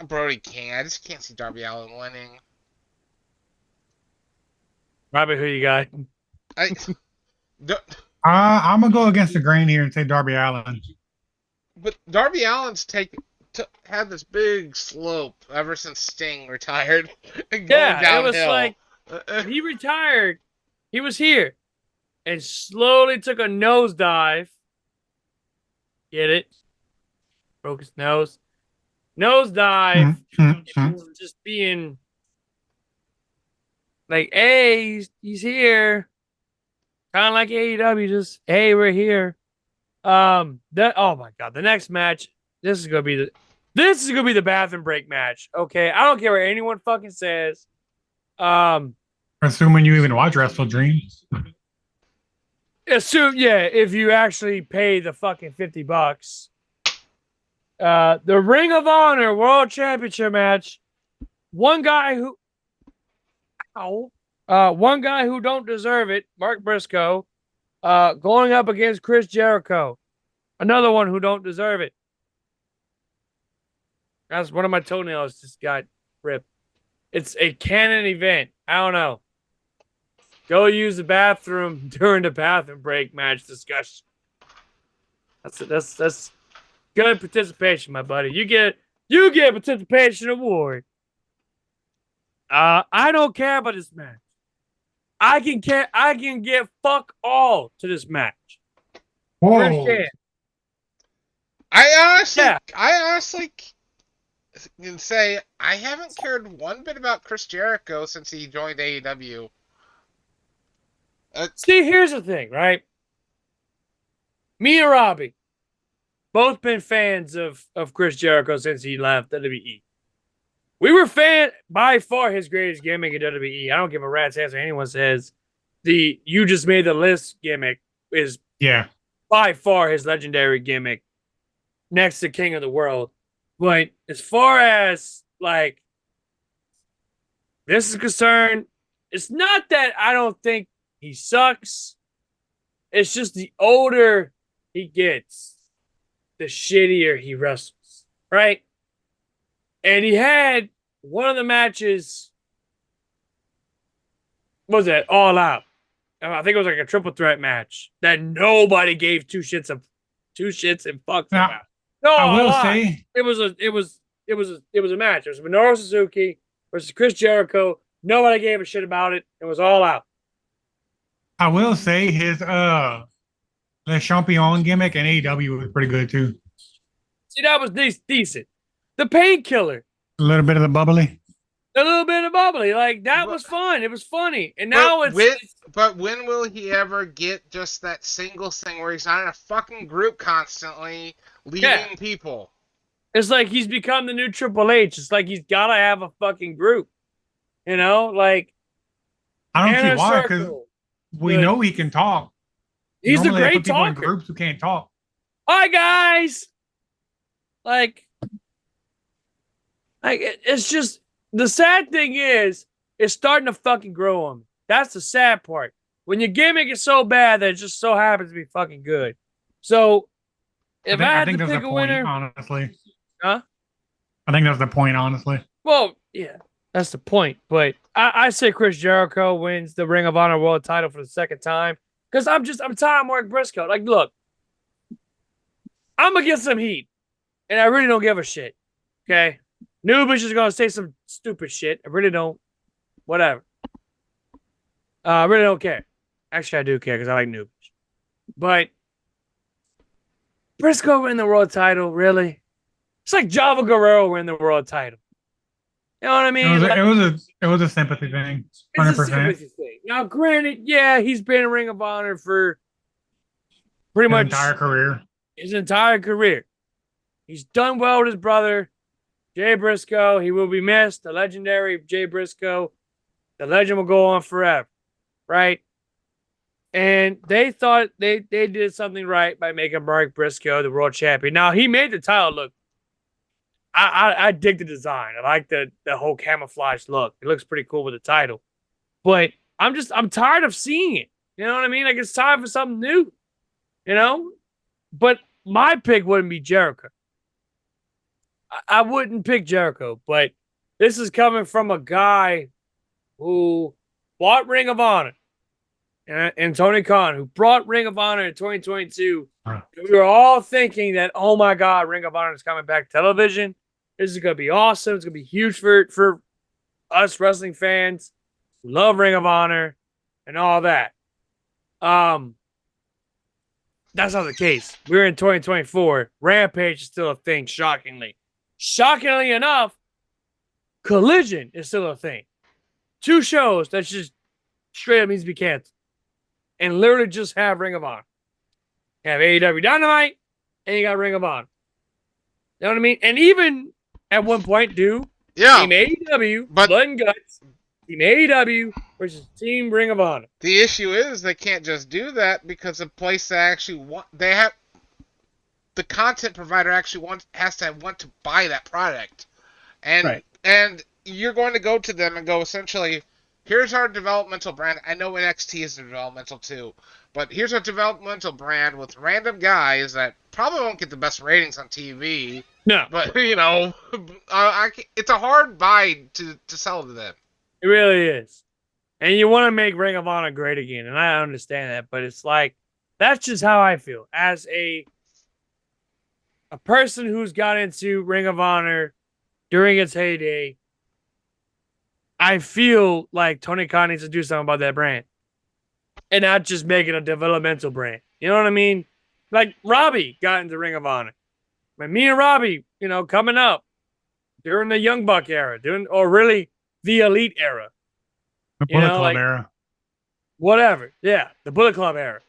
Brody King. I just can't see Darby Allin winning. Robbie, who you got? I'm going to go against the grain here and say Darby Allin. But Darby Allin's had this big slope ever since Sting retired. Yeah, it was like he retired. He was here and slowly took a nosedive. Get it? broke his nose. Nosedive. Just being like, hey, he's here. Kind of like AEW, just hey, we're here. Oh my god, the next match. This is gonna be the bathroom break match. Okay, I don't care what anyone fucking says. Assuming you even watch Wrestledream. If you actually pay the fucking $50. The Ring of Honor World Championship match. One guy who don't deserve it, Mark Briscoe, going up against Chris Jericho. Another one who don't deserve it. That's one of my toenails just got ripped. It's a canon event. I don't know. Go use the bathroom during the bathroom break match discussion. That's good participation, my buddy. You get a participation award. I don't care about this match. I can get fuck all to this match. Whoa. I honestly can say I haven't cared one bit about Chris Jericho since he joined AEW. See, here's the thing, right? Me and Robbie, both been fans of Chris Jericho since he left WWE. We were by far his greatest gimmick in WWE. I don't give a rat's ass what anyone says. The "you just made the list" gimmick is by far his legendary gimmick, next to King of the World. But as far as like this is concerned, it's not that I don't think he sucks. It's just the older he gets, the shittier he wrestles, right? And he had one of the matches, what was that? All Out. I think it was like a triple threat match that nobody gave two shits and fucks about. No, I will say it was a match. It was Minoru Suzuki versus Chris Jericho. Nobody gave a shit about it. It was All Out. I will say his the Champion gimmick in AEW was pretty good too. See, that was decent. The Painkiller. A little bit of the bubbly. A little bit of bubbly. Like, that was fun. It was funny. And now But when will he ever get just that singles thing where he's not in a fucking group constantly leading people? It's like he's become the new Triple H. It's like he's got to have a fucking group. You know? Like, I don't see why, because we know he can talk. He's Normally, a great talker. In groups who can't talk. Hi, guys! Like, it's just, the sad thing is, it's starting to fucking grow on me. That's the sad part. When your gimmick is so bad that it just so happens to be fucking good. So, if I had to pick a winner, honestly. Huh? I think that's the point, honestly. Well, yeah, that's the point. But I say Chris Jericho wins the Ring of Honor World title for the second time. Because I'm tired of Mark Briscoe. Like, look, I'm going to get some heat. And I really don't give a shit. Okay? Noobish is going to say some stupid shit. I really don't. Whatever. I really don't care. Actually, I do care because I like Noobish. But Briscoe win the world title, really? It's like Java Guerrero win the world title. You know what I mean? It was a sympathy thing. 100%. It's a sympathy thing. Now, granted, yeah, he's been in Ring of Honor for pretty much his entire career. He's done well with his brother, Jay Briscoe. He will be missed. The legendary Jay Briscoe. The legend will go on forever, right? And they thought they did something right by making Mark Briscoe the world champion. Now, he made the title look. I dig the design. I like the whole camouflage look. It looks pretty cool with the title. But I'm tired of seeing it. You know what I mean? Like, it's time for something new. You know? But my pick wouldn't be Jericho. I wouldn't pick Jericho, but this is coming from a guy who bought Ring of Honor and Tony Khan, who brought Ring of Honor in 2022. We were all thinking that, oh my God, Ring of Honor is coming back to television. This is going to be awesome. It's going to be huge for us wrestling fans who love Ring of Honor and all that. that's not the case. We're in 2024. Rampage is still a thing, shockingly. Shockingly enough, Collision is still a thing. 2 shows that just straight up needs to be canceled. And literally just have Ring of Honor. You have AEW Dynamite, and you got Ring of Honor. You know what I mean? And even at one point, Team AEW, Blood and Guts, Team AEW versus Team Ring of Honor. The issue is they can't just do that because the place that actually the content provider actually has to want to buy that product, and you're going to go to them and go essentially, here's our developmental brand. I know NXT is developmental too, but here's our developmental brand with random guys that probably won't get the best ratings on TV. No, but it's a hard buy to sell to them. It really is. And you want to make Ring of Honor great again, and I understand that, but it's like, that's just how I feel. As a person who's got into Ring of Honor during its heyday, I feel like Tony Khan needs to do something about that brand. And not just make it a developmental brand. You know what I mean? Like, Robbie got into Ring of Honor. When me and Robbie, coming up during the Young Buck era, or really the Elite era. The Bullet Club era. Whatever. Yeah, the Bullet Club era.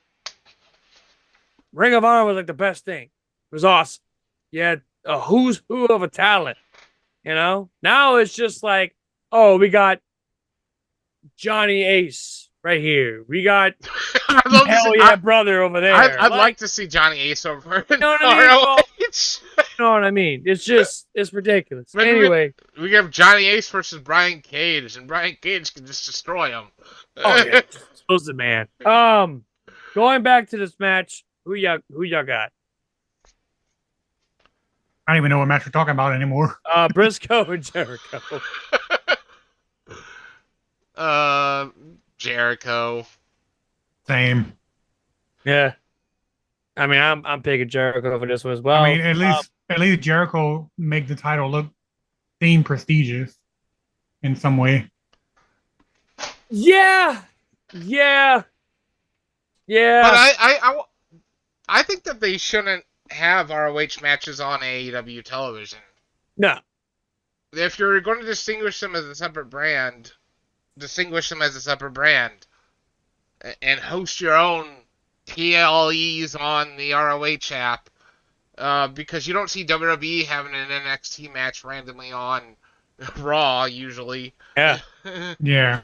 Ring of Honor was like the best thing. It was awesome. You had a who's who of a talent. Now it's just like, oh, we got Johnny Ace right here. We got brother over there. I'd like to see Johnny Ace over. You know what I mean? Well, you know what I mean? It's ridiculous. But anyway, we have Johnny Ace versus Brian Cage, and Brian Cage can just destroy him. Oh yeah, was the man. Going back to this match, who y'all got? I don't even know what match we're talking about anymore. Briscoe and Jericho. Jericho. Same. Yeah. I mean, I'm picking Jericho for this one as well. I mean, at least Jericho make the title seem prestigious in some way. Yeah. But I think that they shouldn't have ROH matches on AEW television. No. If you're going to distinguish them as a separate brand, and host your own TLEs on the ROH app, because you don't see WWE having an NXT match randomly on Raw usually. Yeah. Yeah.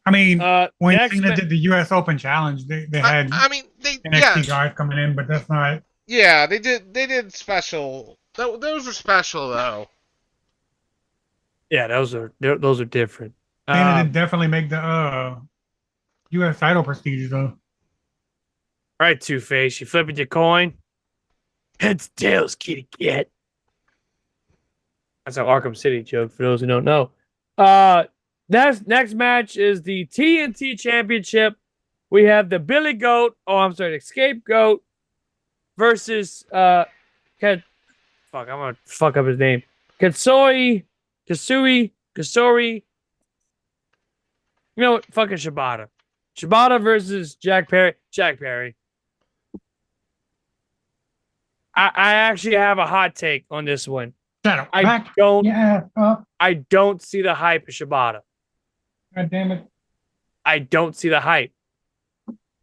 I mean, when Cena did the U.S. Open Challenge, they had NXT guys coming in, but that's not. Yeah, they did special. Those are special though. Yeah, those are different. Cena did definitely make the U.S. title prestigious though. All right, Two-Face, you flipping your coin? Heads, tails, kitty cat. That's an Arkham City joke for those who don't know. Next match is the TNT Championship. We have the the Scapegoat versus I'm gonna fuck up his name. Kasui. You know what? Fucking Shibata. Shibata versus Jack Perry. Jack Perry. I actually have a hot take on this one. I don't see the hype of Shibata. God damn it. I don't see the hype.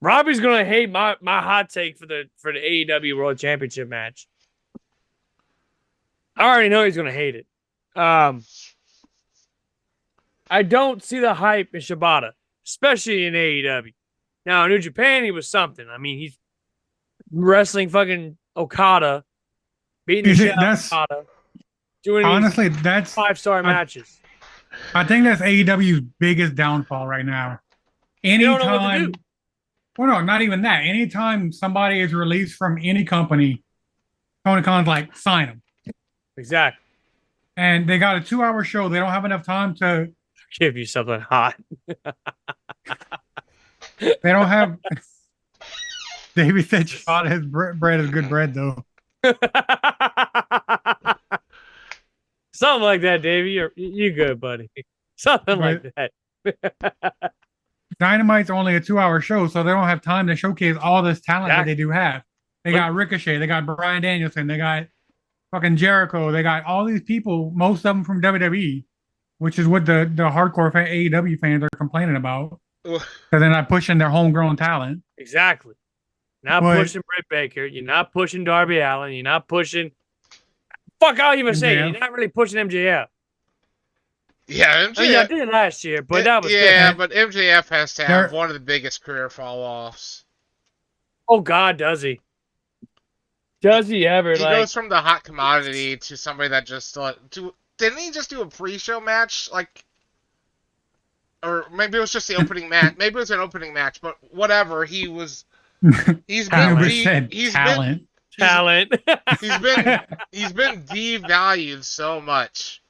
Robbie's gonna hate my hot take for the AEW World Championship match. I already know he's gonna hate it. I don't see the hype in Shibata, especially in AEW. Now in New Japan, he was something. I mean, he's wrestling fucking Okada, beating the shit out of Okada, doing that's 5-star matches. I think that's AEW's biggest downfall right now. Anytime, don't know what to do. Well, no, not even that. Anytime somebody is released from any company, Tony Khan's like, sign them. Exactly. And they got a 2-hour show. They don't have enough time to give you something hot. They don't have. Davey said shot his bread is good bread, though. Something like that, Davey. You good, buddy. Something like that. Dynamite's only a 2-hour show, so they don't have time to showcase all this talent that they do have. They got Ricochet, they got Bryan Danielson, they got fucking Jericho, they got all these people, most of them from WWE, which is what the hardcore AEW fans are complaining about. Because they're not pushing their homegrown talent. Exactly. Not pushing Britt Baker. You're not pushing Darby Allin. You're not pushing. Fuck, I'll even say it. You're not really pushing MJF. Yeah, MJF. I mean, I did it last year, but that was different. But MJF has to have one of the biggest career fall-offs. Oh, God, does he? Does he ever? He goes from the hot commodity to somebody that just... didn't he just do a pre-show match? Or maybe it was just the opening match. Maybe it was an opening match, but whatever. He was... He's been talent. He's been devalued so much.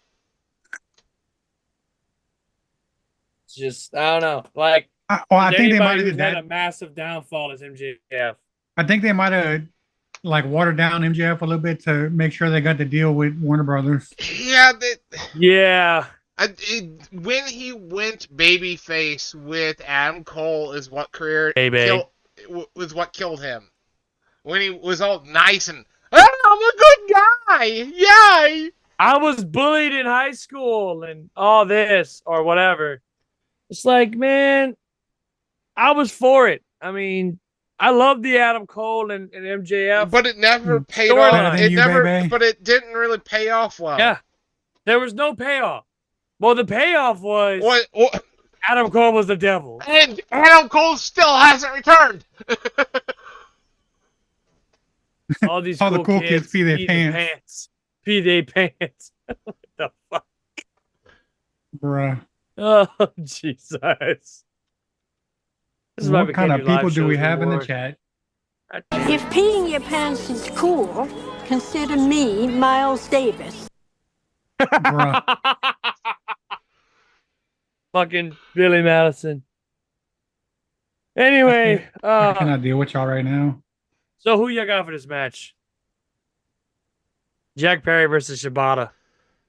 Just I don't know. Like, I think they might have had a massive downfall as MJF. I think they might have watered down MJF a little bit to make sure they got the deal with Warner Brothers. Yeah. When he went babyface with Adam Cole is what was what killed him. When he was all nice and I'm a good guy, yay! I was bullied in high school and all this or whatever. It's like, man, I was for it. I mean, I love the Adam Cole and MJF, but it never paid off. But it didn't really pay off well. Yeah, there was no payoff. Well, the payoff was Adam Cole was the devil, and Adam Cole still hasn't returned. All the cool kids pee their pants. Pee their pants. What the fuck, bruh? Oh, Jesus. What kind of people do we have in the chat? If peeing your pants is cool, consider me Miles Davis. Fucking Billy Madison. Anyway, I cannot deal with y'all right now. So who y'all got for this match? Jack Perry versus Shibata.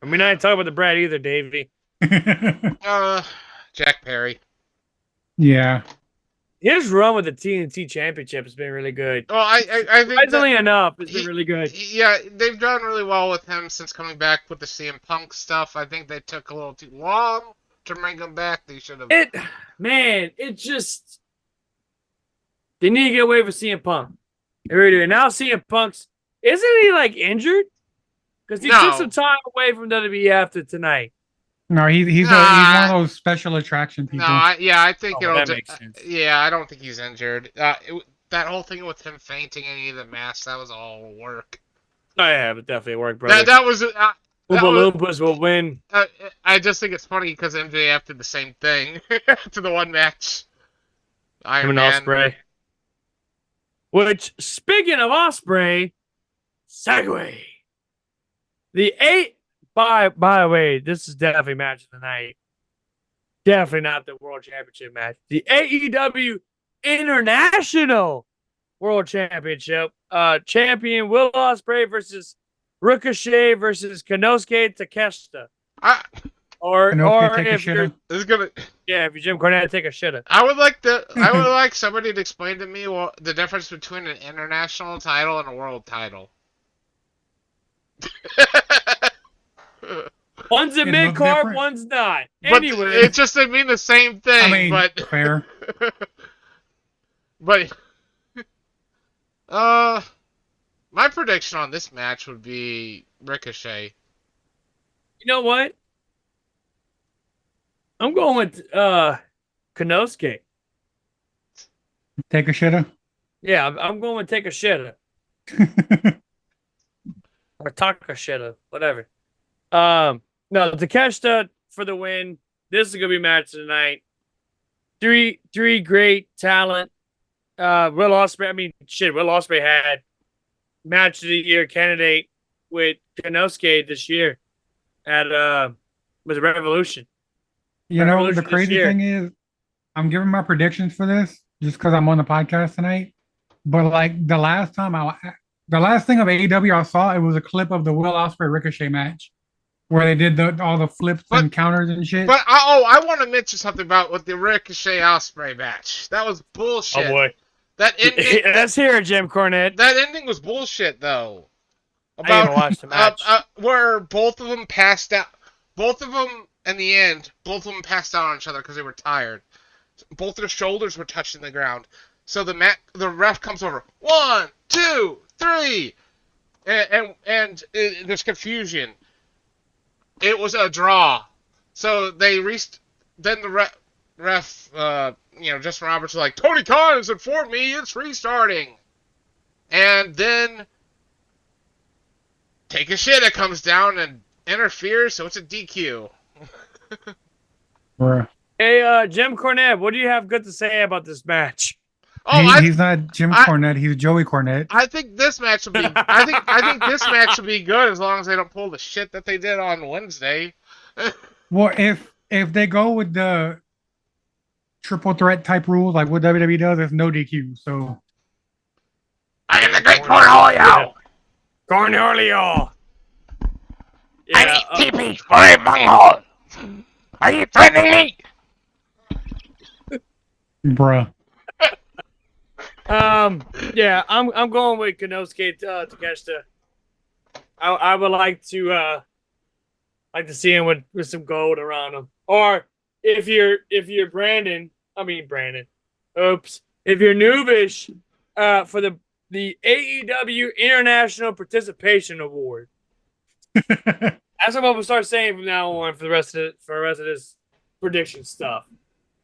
I mean, I ain't talking about the Brad either, Davey. Jack Perry. Yeah. His run with the TNT Championship has been really good. Well, I think surprisingly enough, it's been really good. Yeah, they've done really well with him since coming back with the CM Punk stuff. I think they took a little too long to bring him back. They should have. It just they need to get away from CM Punk. They really do. And now CM Punk's isn't he injured? Because he took some time away from WWE after tonight. No, he's one of those special attraction people. No, I think that makes sense. Yeah, I don't think he's injured. That whole thing with him fainting any of the masks, that was all work. Oh yeah, but definitely worked, brother. That was. Oompa Loompas will win. I just think it's funny because MJF did the same thing to the one match. Iron Man. Ospreay. Which, speaking of Ospreay, segue. By the way, this is definitely match of the night. Definitely not the World Championship match. The AEW International World Championship. Champion Will Ospreay versus Ricochet versus Konosuke Takeshita. Or if you're if you're Jim Cornette, take a shitter. I would like somebody to explain to me the difference between an international title and a world title. One's a mid card, one's not. Anyway, it's just they mean the same thing. Fair. But my prediction on this match would be Ricochet. You know what? I'm going with Konosuke. Take a shitter? Yeah, I'm going with take a shitter. Or talk a shitter, whatever. No, Takeshita for the win. This is gonna be match tonight. Three great talent. Will Ospreay. Will Ospreay had match of the year candidate with Konosuke this year at with Revolution. You know, the crazy thing is, I'm giving my predictions for this just because I'm on the podcast tonight. But the last thing of AEW I saw, it was a clip of the Will Ospreay Ricochet match. Where they did all the flips and counters and shit. But I want to mention something about with the Ricochet Ospreay match. That was bullshit. Oh boy. That ending. Let's hear it, Jim Cornette. That ending was bullshit, though. I didn't even watch the match. Where both of them passed out. Both of them, in the end, both of them passed out on each other because they were tired. Both their shoulders were touching the ground. So the ref comes over. 1, 2, 3, and there's confusion. It was a draw. So then the ref, Justin Roberts was like, Tony Khan has informed me it's restarting. And then Takeshita comes down and interferes, so it's a DQ. Hey, Jim Cornette, what do you have good to say about this match? He's not Jim Cornette. He's Joey Cornette. I think this match will be. I think this match will be good as long as they don't pull the shit that they did on Wednesday. Well, if they go with the triple threat type rules like what WWE does, there's no DQ. So I am the Great Cornelio. Cornelio. Yeah, I need TP for a bunghole. Are you threatening me? Bruh. Yeah, I'm going with Konosuke Takeshita. I would like to see him with some gold around him. Or if you're Brandon, oops. If you're Noobish, for the AEW International Participation Award. That's what I'm gonna start saying from now on for the rest of this prediction stuff.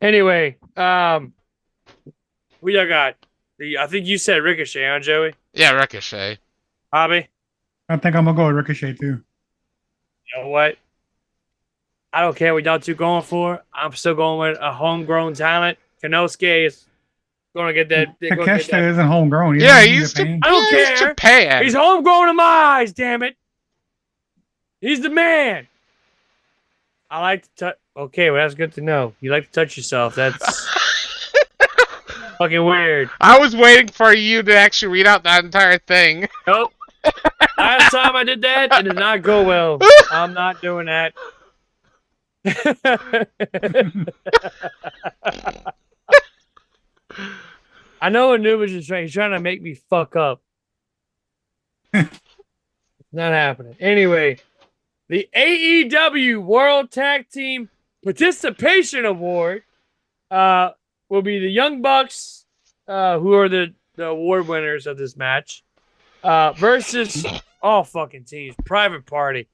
Anyway, we got I think you said Ricochet, huh, Joey? Yeah, Ricochet. Bobby? I think I'm gonna go with Ricochet too. You know what? I don't care what y'all two going for. I'm still going with a homegrown talent. Konosuke is going to get that. Takeshita isn't homegrown. Yeah, he's Japan. I don't care. Japan. He's homegrown in my eyes, damn it. He's the man. I like to touch. Okay, well, that's good to know. You like to touch yourself. That's fucking weird. I was waiting for you to actually read out that entire thing. Nope. Last time I did that, it did not go well. I'm not doing that. I know Anubis is trying. He's trying to make me fuck up. It's not happening. Anyway, the AEW World Tag Team Participation Award will be the Young Bucks, who are the award winners of this match, versus all fucking teams. Private Party.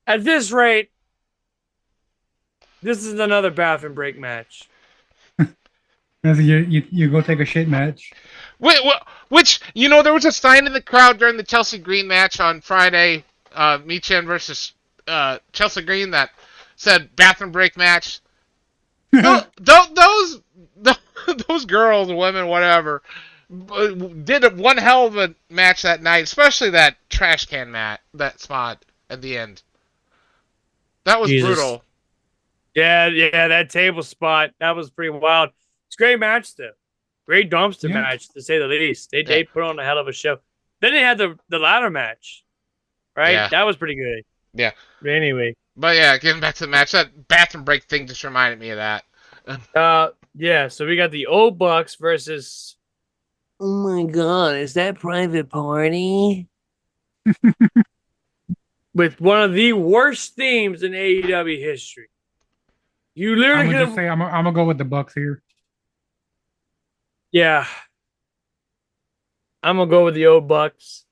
At this rate, this is another bathroom break match. You go take a shit match. Which, there was a sign in the crowd during the Chelsea Green match on Friday, Michan versus Chelsea Green, that said bathroom break match. Those girls, women, whatever, did one hell of a match that night, especially that trash can that spot at the end. That was brutal. Yeah, that table spot, that was pretty wild. It's a great match, though. Great dumpster match, to say the least. They put on a hell of a show. Then they had the ladder match, right? Yeah. That was pretty good. Yeah. But anyway. But yeah, getting back to the match, that bathroom break thing just reminded me of that. Yeah, so we got the old Bucks versus... Oh my god, is that Private Party? With one of the worst themes in AEW history. You literally I'm gonna just say I'm gonna go with the Bucks here. Yeah. I'm gonna go with the old Bucks.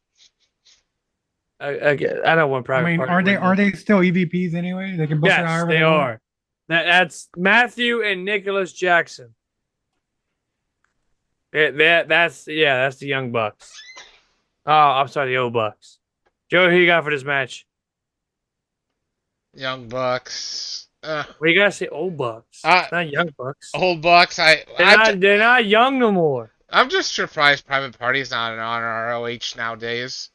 I don't want Private Party. Are they still EVPs anyway? They can book it however they are. That's Matthew and Nicholas Jackson. That's the Young Bucks. Oh, I'm sorry, the old Bucks. Joe, who you got for this match? Young Bucks. Well, you gotta say old Bucks. It's not Young Bucks. Old Bucks. They're not young no more. I'm just surprised Private Party's not on ROH nowadays.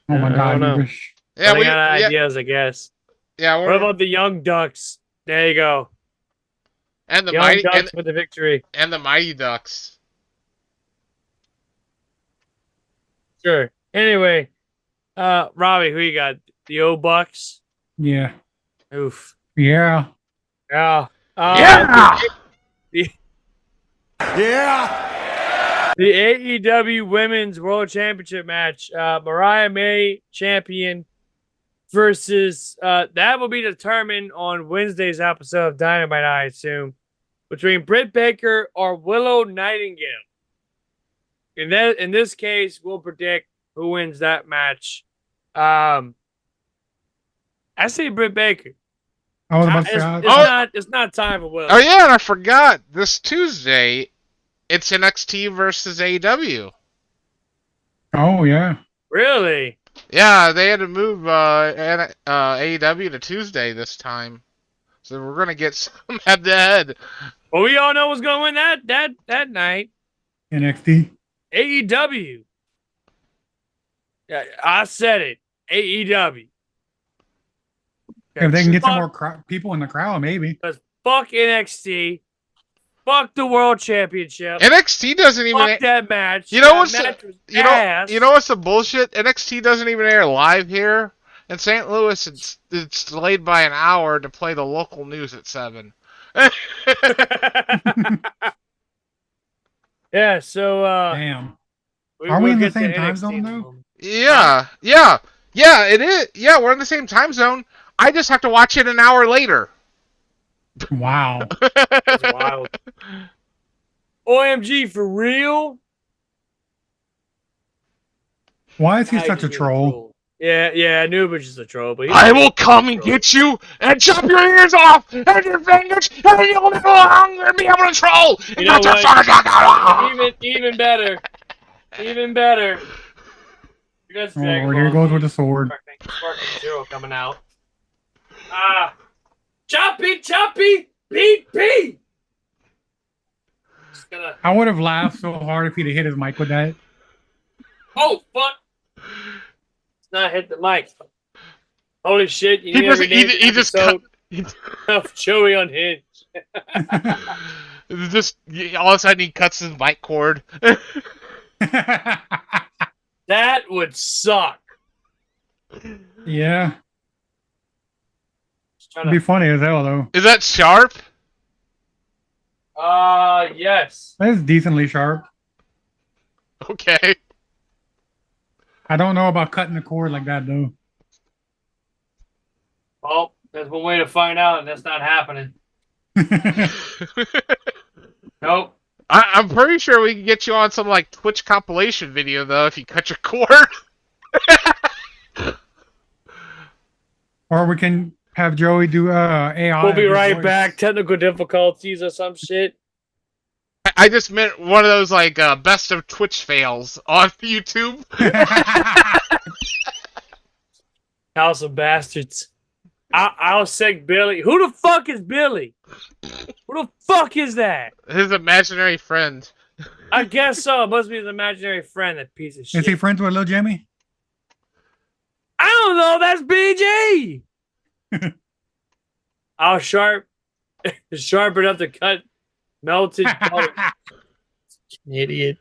Oh my god! Yeah, we got ideas, I guess. Yeah. What about the Young Ducks? There you go. And the Young Mighty Ducks with the victory. And the Mighty Ducks. Sure. Anyway, Robbie, who you got? The old Bucks. Yeah. Oof. Yeah. Yeah. Yeah. The AEW Women's World Championship match. Mariah May champion versus that will be determined on Wednesday's episode of Dynamite, I assume, between Britt Baker or Willow Nightingale. In this case, we'll predict who wins that match. I say Britt Baker. I was about to say, it's not time for Willow. Oh yeah, and I forgot this Tuesday. It's NXT versus AEW. Oh yeah. Really? Yeah, they had to move AEW to Tuesday this time, so we're gonna get some head-to-head. Well, we all know what's going to win that night. NXT. AEW. Yeah, I said it. AEW. If they can get some more people in the crowd, maybe. Because fuck NXT. Fuck the World Championship. NXT doesn't even fuck that match. You know what's you know what's the bullshit? NXT doesn't even air live here in St. Louis. It's delayed by an hour to play the local news at 7. Yeah. So. Damn. Are we in the same time zone though? Yeah. It is. Yeah, we're in the same time zone. I just have to watch it an hour later. Wow. That's wild. OMG, for real? Why is he such a troll? Yeah, I knew it was just a troll. But I will come and get you and chop your ears off and your fingers, and you'll no longer be able to troll. You know what? Even better. Even better. Oh, here he goes with the sword. Sparking Zero coming out. Choppy, beep. I would have laughed so hard if he'd have hit his mic with that. Oh, fuck. It's not hit the mic. Holy shit. You need he just cut. Of Joey Unhinged. Just all of a sudden he cuts his mic cord. That would suck. Yeah. It'd be funny as hell, though. Is that sharp? Yes. That's decently sharp. Okay. I don't know about cutting the cord like that, though. Well, there's one way to find out, and that's not happening. Nope. I'm pretty sure we can get you on some like Twitch compilation video though if you cut your cord. Or we can have Joey do AI. We'll be right back. Technical difficulties or some shit. I just meant one of those like best of Twitch fails on YouTube. House of Bastards. I'll sick Billy. Who the fuck is Billy? Who the fuck is that? His imaginary friend. I guess so. It must be his imaginary friend, that piece of shit. Is he friends with Lil Jimmy? I don't know. That's BG. I'll sharp enough to cut melted butter. Idiot.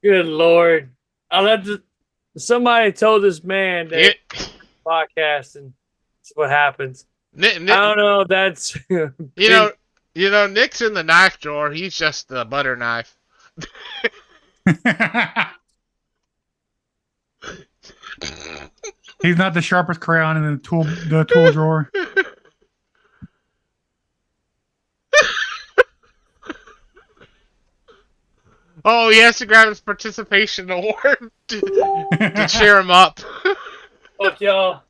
Good Lord. Somebody told this man that podcast and that's what happens. I don't know. That's you know, Nick's in the knife drawer. He's just the butter knife. He's not the sharpest crayon in the tool drawer. Oh, he has to grab his participation award to cheer him up. Fuck y'all.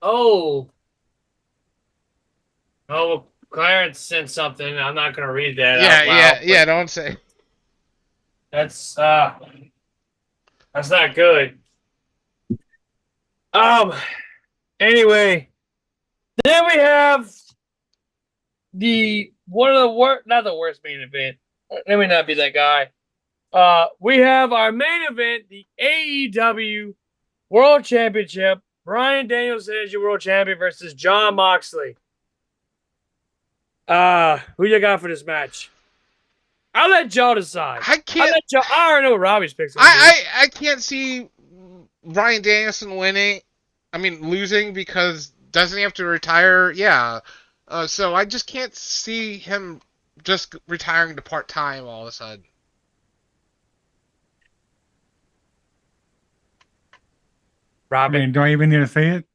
Oh, Clarence sent something. I'm not gonna read that. Yeah. Don't say. That's not good. Anyway, then we have not the worst main event. Let me not be that guy. We have our main event, the AEW World Championship. Bryan Danielson is your world champion versus Jon Moxley. Who you got for this match? I'll let Joe decide. I can't. I already know what Robbie's picks. I can't see Bryan Danielson losing because doesn't he have to retire? Yeah. So I just can't see him just retiring to part-time all of a sudden. Robin. I mean, do I even need to say it?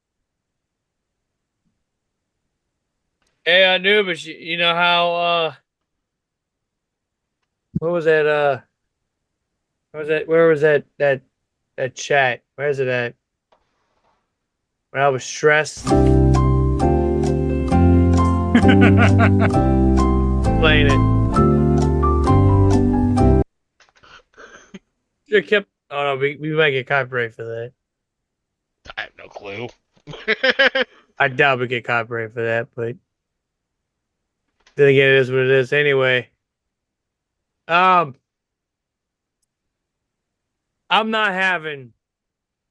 Hey, I knew, but you know how, what was that, where was that chat? Where's it at? When I was stressed. Playing it. Should have kept, oh no, we might get copyright for that. I have no clue. I doubt we get copyright for that, but then again, it is what it is. Anyway, I'm not having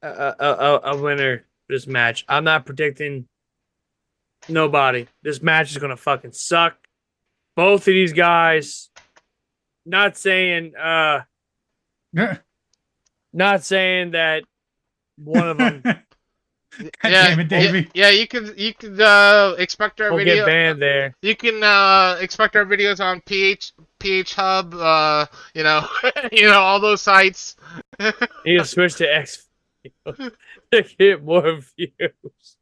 a winner this match. I'm not predicting nobody. This match is gonna fucking suck. Both of these guys. Not saying that one of them. God damn it, Davey. Yeah, you can expect our We'll video. Get banned there. You can expect our videos on PH Hub. You know, all those sites. You just switch to X to get more views.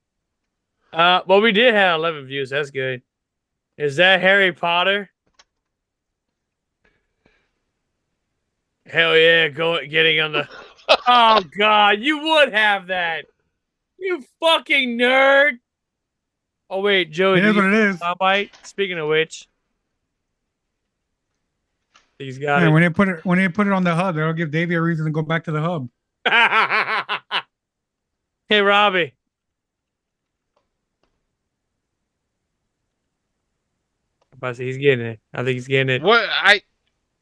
Well, we did have 11 views. That's good. Is that Harry Potter? Hell yeah, getting on the. Oh God, you would have that. You fucking nerd. Oh wait, Joey. It is what it is. Soundbite. Speaking of which, he's got Yeah, it. when they put it on the hub, that'll give Davey a reason to go back to the hub. Hey, Robbie. He's getting it. I think he's getting it. What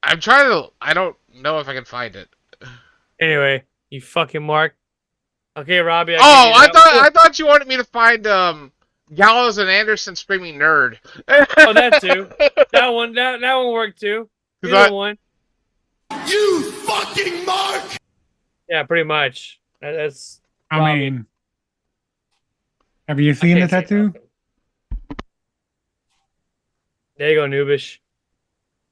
I'm trying to. I don't know if I can find it. Anyway, you fucking Mark. Okay, Robbie. I thought you wanted me to find Gallows and Anderson screaming nerd. Oh, that too. That one worked too. Either one. You fucking Mark! Yeah, pretty much. That's. I Robbie. mean, have you seen the tattoo? There you go, Noobish.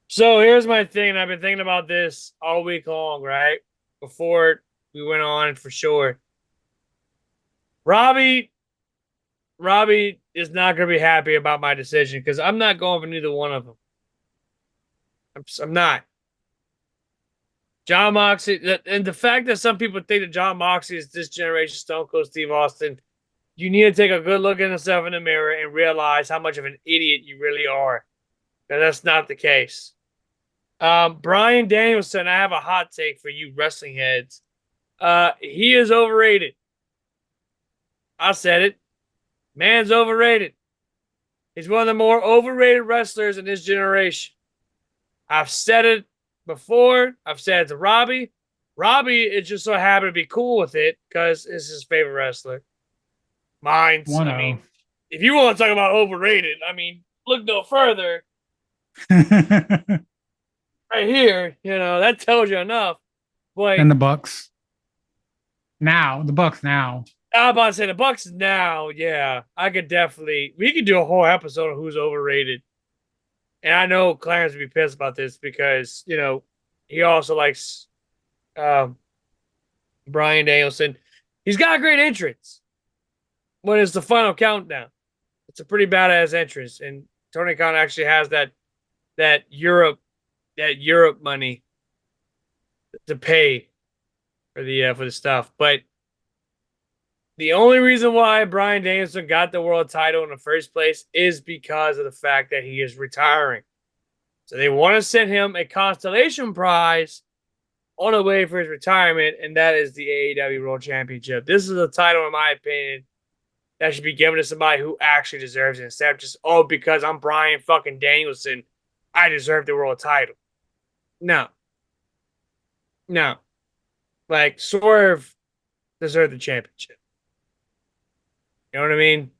So here's my thing, and I've been thinking about this all week long, right? Before we went on for sure. Robbie is not going to be happy about my decision because I'm not going for neither one of them. I'm not. John Moxley, and the fact that some people think that John Moxley is this generation Stone Cold Steve Austin, you need to take a good look at yourself in the mirror and realize how much of an idiot you really are. And that's not the case. Bryan Danielson, I have a hot take for you wrestling heads. He is overrated. I said it. Man's overrated. He's one of the more overrated wrestlers in this generation. I've said it before. I've said it to Robbie. Robbie is just so happy to be cool with it because it's his favorite wrestler. Mine's. If you want to talk about overrated, look no further. Right here, that tells you enough. But and the Bucks. The Bucks now. I'm about to say the Bucks now. Yeah, we could do a whole episode of who's overrated. And I know Clarence would be pissed about this because, he also likes Bryan Danielson. He's got a great entrance. When it's the final countdown, it's a pretty badass entrance. And Tony Khan actually has that Europe money to pay for the stuff. But the only reason why Bryan Danielson got the world title in the first place is because of the fact that he is retiring. So they want to send him a constellation prize on the way for his retirement, and that is the AEW World Championship. This is a title, in my opinion, that should be given to somebody who actually deserves it, instead of just, because I'm Bryan fucking Danielson, I deserve the world title. No. Like, Swerve deserved the championship. You know what I mean?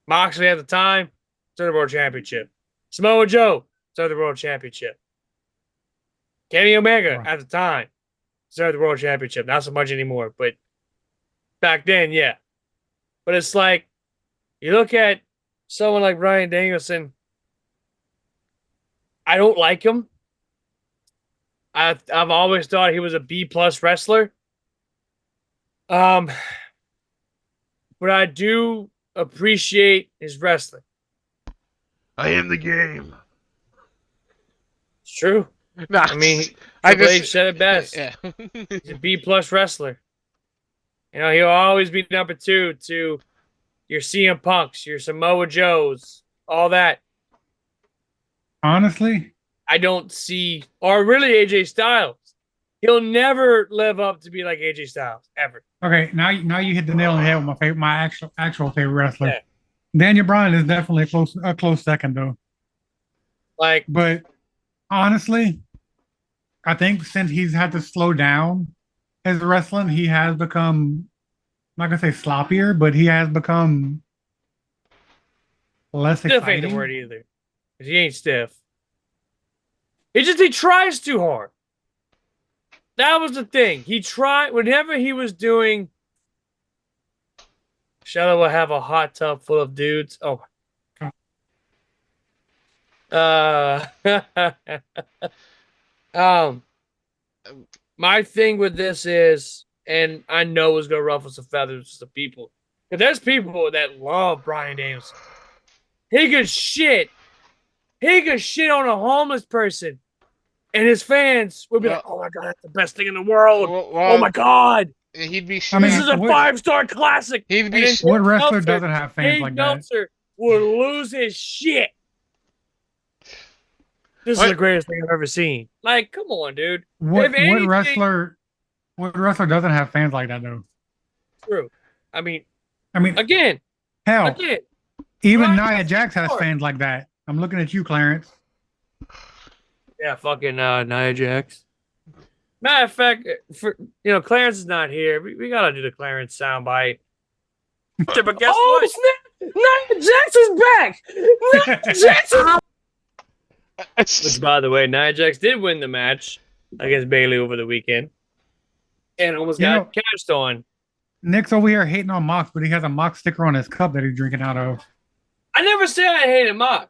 Moxley at the time, deserved the world championship. Samoa Joe, deserved the world championship. Kenny Omega at the time, deserved the world championship. Not so much anymore, but Back then, yeah. But it's like, you look at someone like Bryan Danielson, I don't like him. I've always thought he was a B+ wrestler. But I do appreciate his wrestling. I am the game. It's true. No, I mean, I Triple just H said it best. Yeah. He's a B+ wrestler. You know, he'll always be number 2 to your CM Punks, your Samoa Joes, all that. Honestly, I don't see, or really AJ Styles. He'll never live up to be like AJ Styles ever. okay, now you hit the nail on the head with my actual favorite wrestler. Yeah. Daniel Bryan is definitely a close second though. Like, but honestly, I think since he's had to slow down his wrestling, he has become, I'm not gonna say sloppier, but he has become less stiff ain't exciting. the word either. 'Cause he ain't stiff. He tries too hard. That was the thing. He tried whenever he was doing. Shadow will have a hot tub full of dudes. Oh. My thing with this is, and I know it's gonna ruffle some feathers to people, but there's people that love Bryan Danielson. He could shit on a homeless person, and his fans would be like, "Oh my god, that's the best thing in the world! Oh my god, he'd be. This is a 5-star classic." He'd be. What wrestler doesn't have fans like that? Meltzer would lose his shit. This is the greatest thing I've ever seen. Like, come on, dude. What wrestler doesn't have fans like that though? True. I mean, again, even Nia Jax has fans like that. I'm looking at you, Clarence. Yeah, fucking Nia Jax. Matter of fact, Clarence is not here. We gotta do the Clarence soundbite. But guess what? Snap! Nia Jax is back. Nia Jax is. Which, by the way, Nia Jax did win the match against Bayley over the weekend, and almost got cashed on. Nick's over here hating on Mox, but he has a Mox sticker on his cup that he's drinking out of. I never said I hated Mox.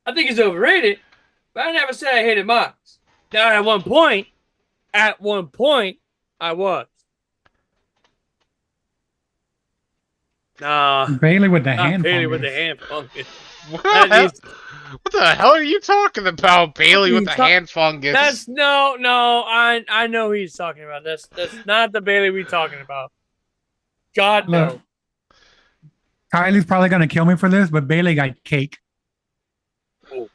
I think he's overrated, but I never said I hated Mox. Now, at one point, I was. Bayley with the hand. Bayley with the hand fungus. What the hell are you talking about, Bayley with the hand fungus? That's no. I know who he's talking about. That's not the Bayley we're talking about. God no. Kylie's probably gonna kill me for this, but Bayley got cake. Oh.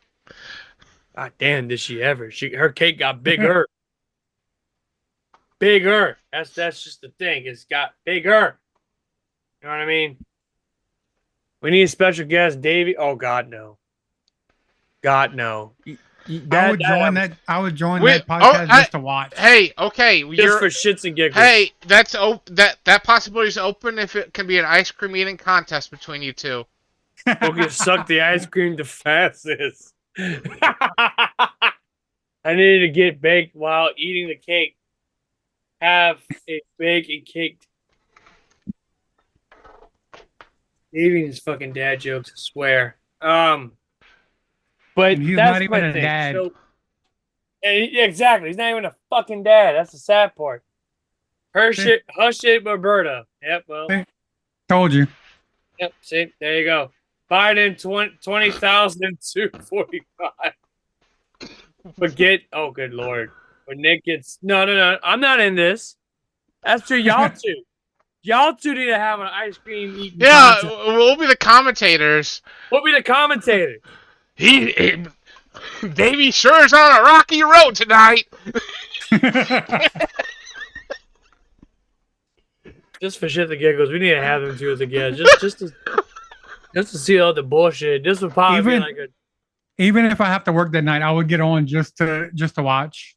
God damn, did she ever? Her cake got bigger. Bigger. That's just the thing. It's got bigger. You know what I mean? We need a special guest, Davey. Oh God, no. God, no. I would join that podcast just to watch. Hey, okay, just for shits and giggles. Hey, that possibility is open if it can be an ice cream eating contest between you two. We'll get sucked the ice cream the fastest. I needed to get baked while eating the cake. Have a bake and caked. Eating his fucking dad jokes, I swear. But he's that's not even my a thing. dad. So, exactly. He's not even a fucking dad. That's the sad part. Hush it, Roberta. Yep, well. Told you. Yep, see, there you go. Biden 20,245. Forget. Oh, good Lord. When Nick gets. No. I'm not in this. That's for y'all two. Y'all two need to have an ice cream eating. Yeah, we'll be the commentators. We'll be the commentators. Davey sure is on a rocky road tonight. Just for shit and giggles, we need to have them two as a guest, just to see all the bullshit. This would probably be like a. Even if I have to work that night, I would get on just to watch.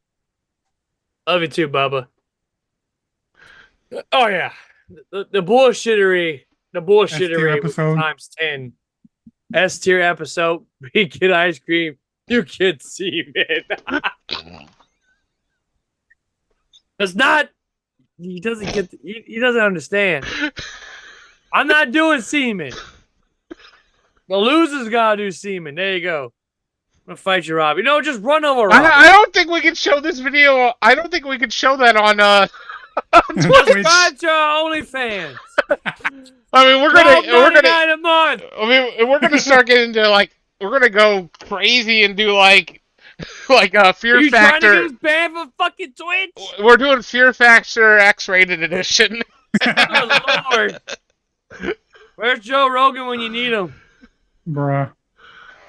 Love you too, Bubba. Oh yeah, the bullshittery episode times 10. S tier episode. We get ice cream. You can see, man. It's not he doesn't get. He doesn't understand. I'm not doing semen. The loser's gotta do semen. There you go. I'm gonna fight you, Rob. You know, just run over Rob. I don't think we can show this video. I don't think we can show that on Subscribe to our OnlyFans. I mean, we're gonna a month. I mean, we're gonna start getting into like we're gonna go crazy and do like a Fear Are you Factor. trying to get us banned from fucking Twitch? We're doing Fear Factor X-rated edition. Good Lord. Where's Joe Rogan when you need him? Bruh.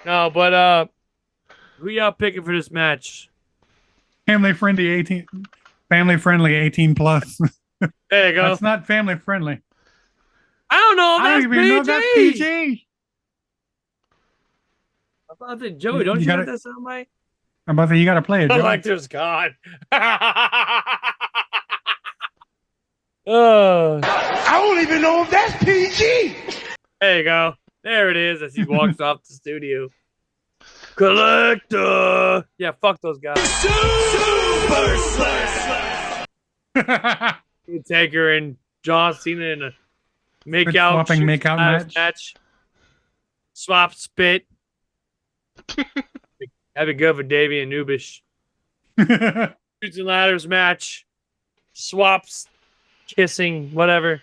No, but who y'all picking for this match? Family friendly 18 plus. There you go. That's not family friendly. I don't know if I that's don't even know if that's PG. I thought that Joey, don't you have that sound right? I'm about to say you gotta play it, Joey. Collector's God. Oh. I don't even know if that's PG. There you go. There it is as he walks off the studio. Collector. Yeah, fuck those guys. Super Slash. Taker and John Cena in a make-out match. Swap spit. That'd be good for Davey and Nubish. Shoots and ladders match. Swaps, kissing, whatever.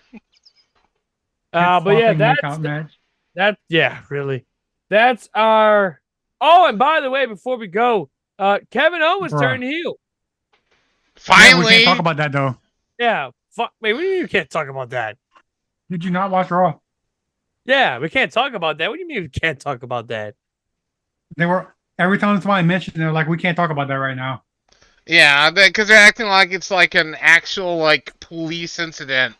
But yeah, yeah, really. That's our. Oh, and by the way, before we go, Kevin Owens turned heel. Finally, we can't talk about that though. Yeah, fuck. Wait, what do you mean you can't talk about that? Did you not watch Raw? Yeah, we can't talk about that. What do you mean we can't talk about that? They were every time somebody mentioned, they're like, we can't talk about that right now. Yeah, because they're acting like it's like an actual like police incident.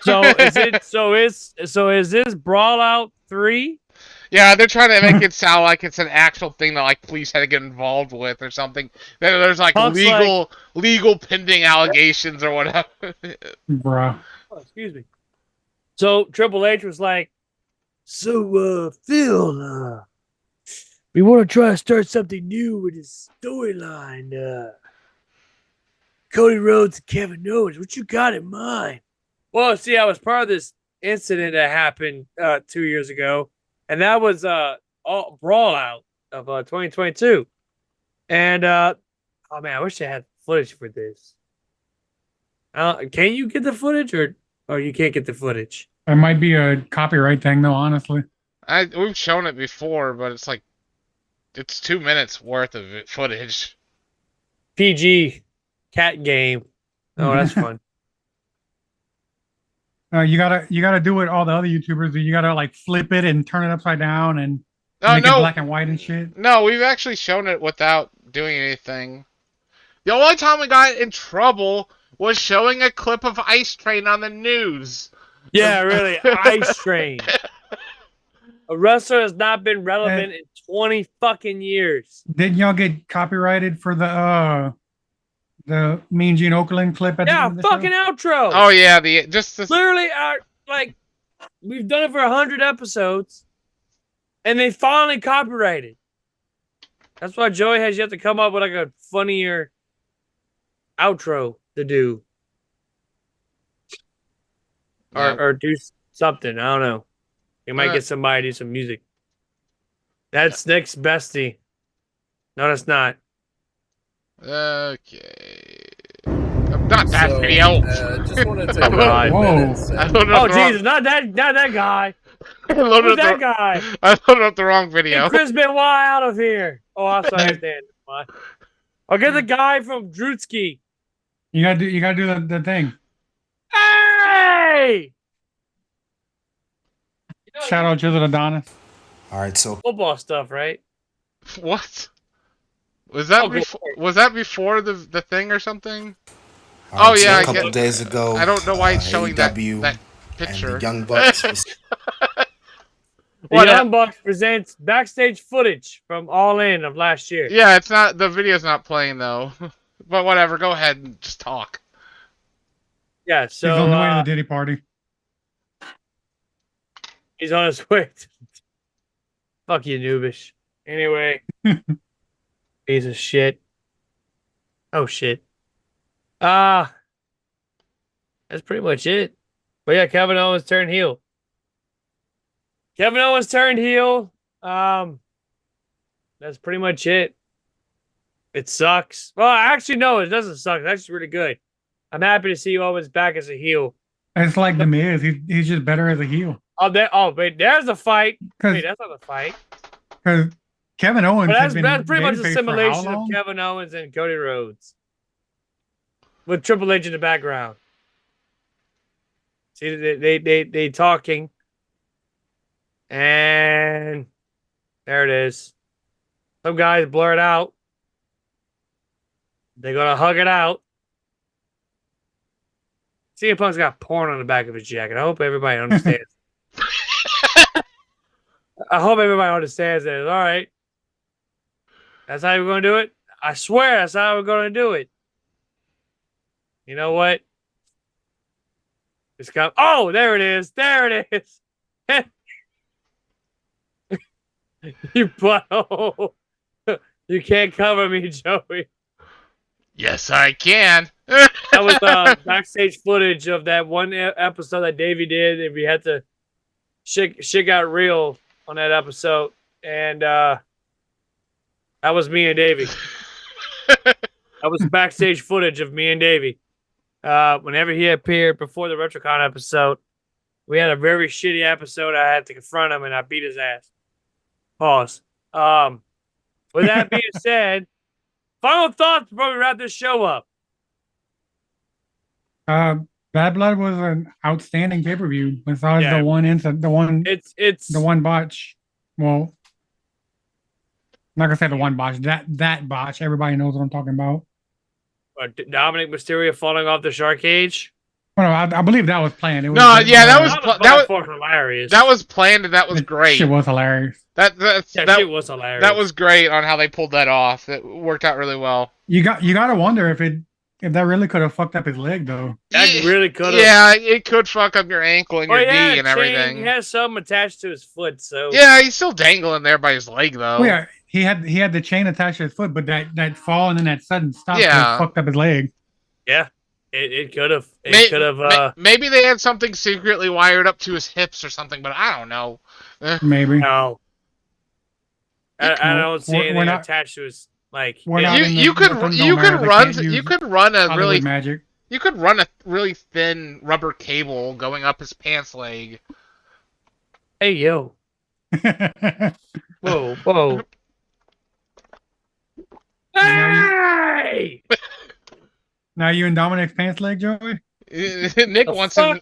So is it? Is this Brawl Out 3? Yeah, they're trying to make it sound like it's an actual thing that like police had to get involved with or something. There's like legal pending allegations or whatever. Bruh. Oh, excuse me. So Triple H was like, "So Phil, we want to try to start something new with his storyline. Cody Rhodes and Kevin Owens. What you got in mind?" Well, see, I was part of this incident that happened 2 years ago. And that was all Brawl Out of 2022. And oh man, I wish I had footage for this. Can you get the footage or you can't get the footage? It might be a copyright thing though, honestly. We've shown it before, but it's like it's 2 minutes worth of footage. PG cat game. Oh, that's fun. You gotta do what all the other YouTubers do. You gotta like flip it and turn it upside down and make it black and white and shit. No, we've actually shown it without doing anything. The only time we got in trouble was showing a clip of Ice Train on the news. Yeah, really, Ice Train. A wrestler has not been relevant in 20 fucking years. Didn't y'all get copyrighted for the Mean Gene Okerlund clip at the end of the fucking show? outro. Oh yeah, literally like we've done it for 100 episodes, and they finally copyrighted. That's why Joey has yet to come up with like a funnier outro to do, or do something. I don't know. You might get somebody to do some music. That's Nick's bestie. No, that's not. Okay. Not that video. Just wanted to take Oh Jesus! Not that guy. Who's that guy? I loaded up the wrong video. Get Chris Benoit out of here. Oh, I'm sorry, Dan. I'll get the guy from Drutski. You gotta do the thing. Hey! Shout out Jizzle Adonis. All right, so football stuff, right? What? Was that before the thing or something? Right, so a couple days ago, I don't know why it's showing AEW that picture. And the Young Bucks. Young Bucks presents backstage footage from All In of last year. Yeah, it's not. The video's not playing though. But whatever. Go ahead and just talk. Yeah. So he's on the way to the Diddy party. He's on his way. Fuck you, Nubish. Anyway. Piece of shit. Oh shit. That's pretty much it. But yeah, Kevin Owens turned heel. That's pretty much it. It sucks. Well, actually, no, it doesn't suck. It's actually really good. I'm happy to see Owens back as a heel. It's like The Miz. He's just better as a heel. Wait, there's a fight. Wait, that's not a fight. Because Kevin Owens that's pretty much a babyface simulation of Kevin Owens and Cody Rhodes. With Triple H in the background. See, they talking. And there it is. Some guys blur it out. They're going to hug it out. CM Punk's got porn on the back of his jacket. I hope everybody understands. I hope everybody understands that. All right. That's how we're going to do it? I swear that's how we're going to do it. You know what? It's got. Oh, there it is. There it is. You butthole. You can't cover me, Joey. Yes, I can. That was backstage footage of that one episode that Davey did, and we had to shit got real on that episode, and that was me and Davey. That was backstage footage of me and Davey. Whenever he appeared before the RetroCon episode, we had a very shitty episode. I had to confront him, and I beat his ass. Pause. With that being said, final thoughts before we wrap this show up. Bad Blood was an outstanding pay-per-view. Besides the one incident, the one botch. Well, I'm not gonna say the one botch. That botch. Everybody knows what I'm talking about. Dominic Mysterio falling off the shark cage. Oh, no, I believe that was planned. That was hilarious. That was planned, and that was great. Shit was hilarious. That was hilarious. That was great on how they pulled that off. It worked out really well. You got to wonder if that really could have fucked up his leg, though. That really could have. Yeah, it could fuck up your ankle and your knee and everything. He has something attached to his foot, so yeah, he's still dangling there by his leg, though. Oh, yeah, he had the chain attached to his foot, but that fall and then that sudden stop fucked up his leg. Yeah. It could have. It could have. Maybe they had something secretly wired up to his hips or something, but I don't know. Maybe. No. I don't see anything attached to his You could run a really thin rubber cable going up his pants leg. Hey yo. Whoa. Hey! Now you in Dominic's pants leg, Joey? Nick wants in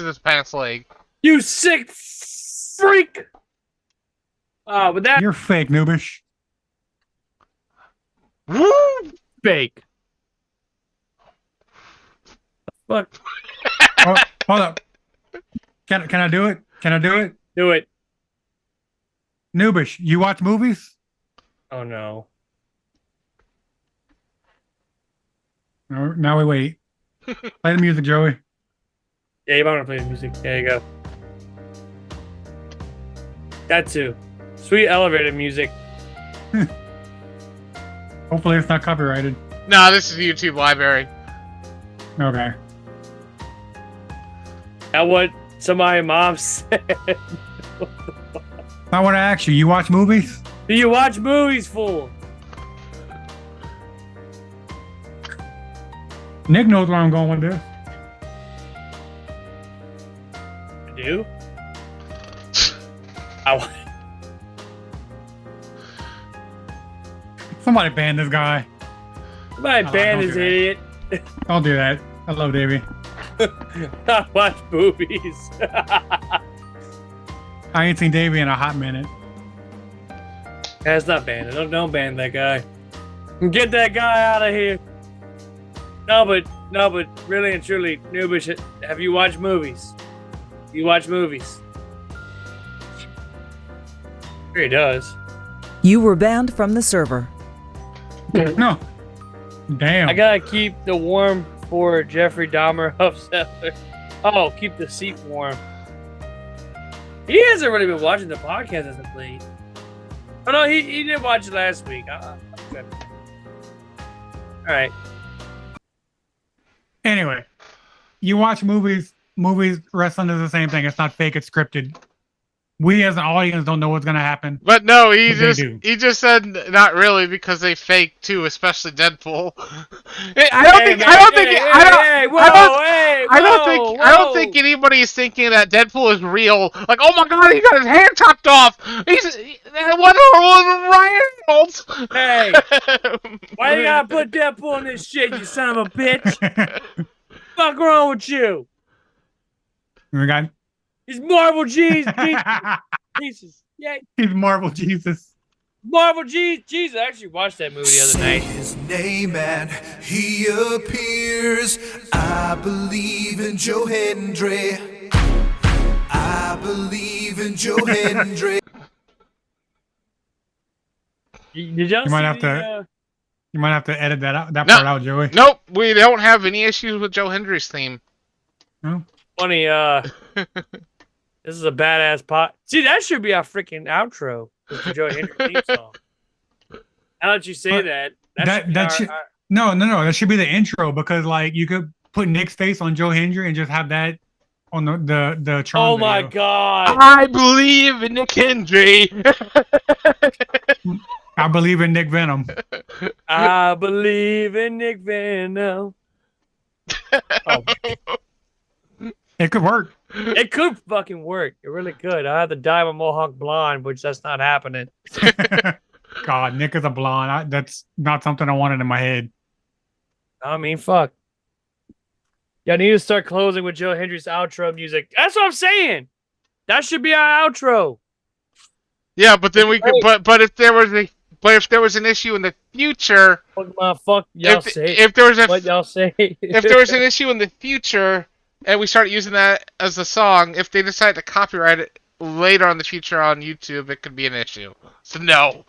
his pants leg. You sick freak! With that, you're fake, noobish. Woo! Fake. Fuck. Oh, hold up. Can I do it? Can I do it? Do it. Noobish, you watch movies? Oh no. Now we wait. Play the music, Joey. Yeah, you might want to play the music. There you go. That too. Sweet elevator music. Hopefully it's not copyrighted. No, this is YouTube library. Okay. That's what somebody mom said. I want to ask you, you watch movies? Do you watch movies, fool? Nick knows where I'm going with this. I do? Somebody ban this guy. Somebody ban this idiot. Don't do that. I love Davey. I watch movies. I ain't seen Davey in a hot minute. That's not banned. Don't ban that guy. Get that guy out of here. No, but really and truly, Noobish, have you watched movies? You watch movies? Sure he does. You were banned from the server. No. Damn. I gotta keep the warm for Jeffrey Dahmer Huffsettler. Oh, keep the seat warm. He hasn't really been watching the podcast as of late. Oh no, he did watch it last week. Okay. All right. Anyway, you watch movies. Movies, wrestling is the same thing. It's not fake. It's scripted. We as an audience don't know what's gonna happen. But no, they do. he just said not really because they fake too, especially Deadpool. I don't think anybody is thinking that Deadpool is real. Like, oh my god, he got his hand chopped off. He's Wonder Woman Ryan Reynolds. Hey, why you gotta put Deadpool in this shit, you son of a bitch? Fuck wrong with you? We got. He's Marvel Jesus. Yeah. He's Marvel Jesus. Marvel Jesus. I actually watched that movie the other Say night. his name and he appears. I believe in Joe Hendry. I believe in Joe Hendry. Did y'all You might have to. You might have to edit that part out, Joey. Nope, we don't have any issues with Joe Hendry's theme. No. Funny, this is a badass pot. See, that should be our freaking outro. It's the Joe Hendry theme song. Now that you say that, no, that should be the intro because like you could put Nick's face on Joe Hendry and just have that on the Tron Oh my video. god! I believe in Nick Hendry. I believe in Nick Venom. I believe in Nick Venom. Oh, it could work. It could fucking work. It really could. I had to dye my mohawk blonde, which that's not happening. God, Nick is a blonde. That's not something I wanted in my head. I mean, fuck. Y'all need to start closing with Joe Hendry's outro music. That's what I'm saying. That should be our outro. Yeah, but then we could. But if there was an issue in the future, fuck y'all say. If there was what y'all say. If there was an issue in the future, and we start using that as a song, if they decide to copyright it later on in the future on YouTube, it could be an issue. So no.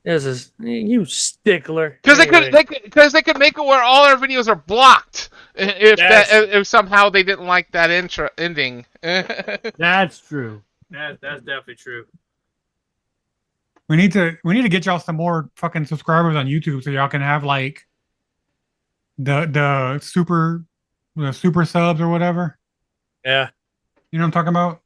This is you stickler. Because they could make it where all our videos are blocked if somehow they didn't like that ending. That's true. That's definitely true. We need to get y'all some more fucking subscribers on YouTube so y'all can have like the super subs or whatever. Yeah. You know what I'm talking about?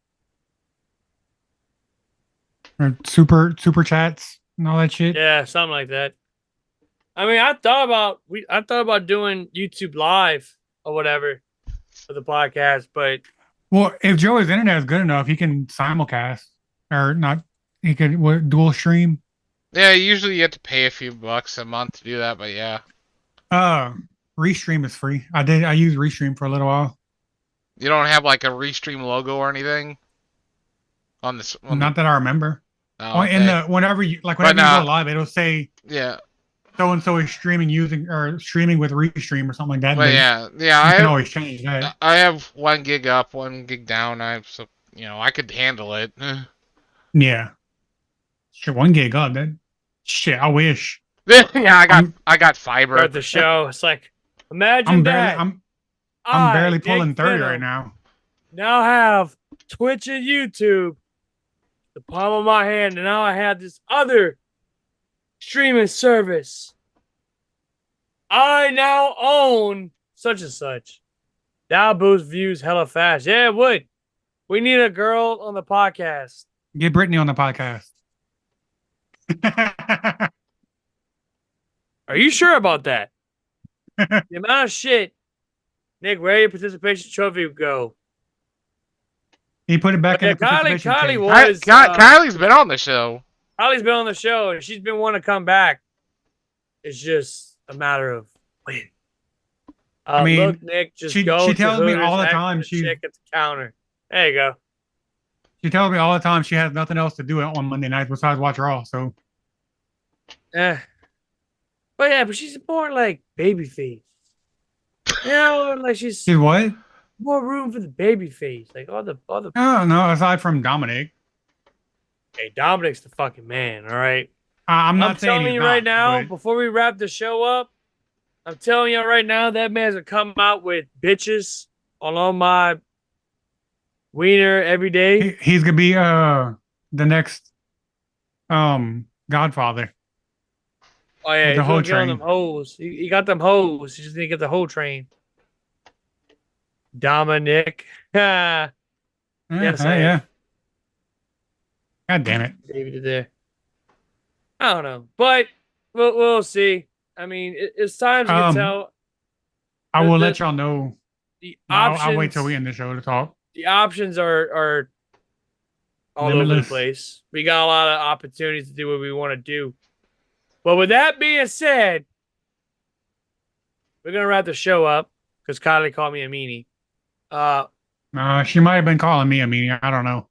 Or super chats and all that shit. Yeah, something like that. I mean, I thought about doing YouTube Live or whatever for the podcast, but if Joey's internet is good enough, he can simulcast or not. He could dual stream. Yeah, usually you have to pay a few bucks a month to do that, but yeah. Restream is free. I used Restream for a little while. You don't have like a Restream logo or anything on this. Not that I remember. Oh, okay. In the whenever you go live, it'll say so and so is streaming streaming with Restream or something like that. But you can always change that. I have 1 gig up, 1 gig down. I could handle it. Yeah. Shit, 1 gig up. That shit. I wish. Yeah, I got fiber. Start the show. It's like imagine I'm barely pulling 30 right now. Now have Twitch and YouTube, the palm of my hand, and now I have this other streaming service. I now own such and such. That'll boost views hella fast. Yeah, it would. We need a girl on the podcast. Get Brittany on the podcast. Are you sure about that? The amount of shit. Nick, where your participation trophy go? He put it back in the participation Kylie's been on the show. Kylie's been on the show, and she's been wanting to come back. It's just a matter of when. I mean, look, Nick, she tells me all the time she's at the counter. There you go. She tells me all the time she has nothing else to do on Monday nights besides watch Raw. So, but she's more like babyface. You know, like she's what? More room for the babyface, like all the. No, aside from Dominic. Hey, Dominic's the fucking man. All right. I'm not saying telling you right now. Before we wrap the show up, I'm telling you right now that man's gonna come out with bitches all my wiener every day. He's gonna be the next Godfather. Oh yeah, the he's whole gonna get on train. them hoes. He got them hoes. He just need to get the whole train. Dominic. Yes, Yeah. God damn it. David there. I don't know, but we'll see. I mean, it's times you can tell. I will let y'all know. The I'll options. wait till we end the show to talk. The options are all over the place. We got a lot of opportunities to do what we want to do. But with that being said, we're gonna wrap the show up because Kylie called me a meanie. She might have been calling me a meanie. I don't know.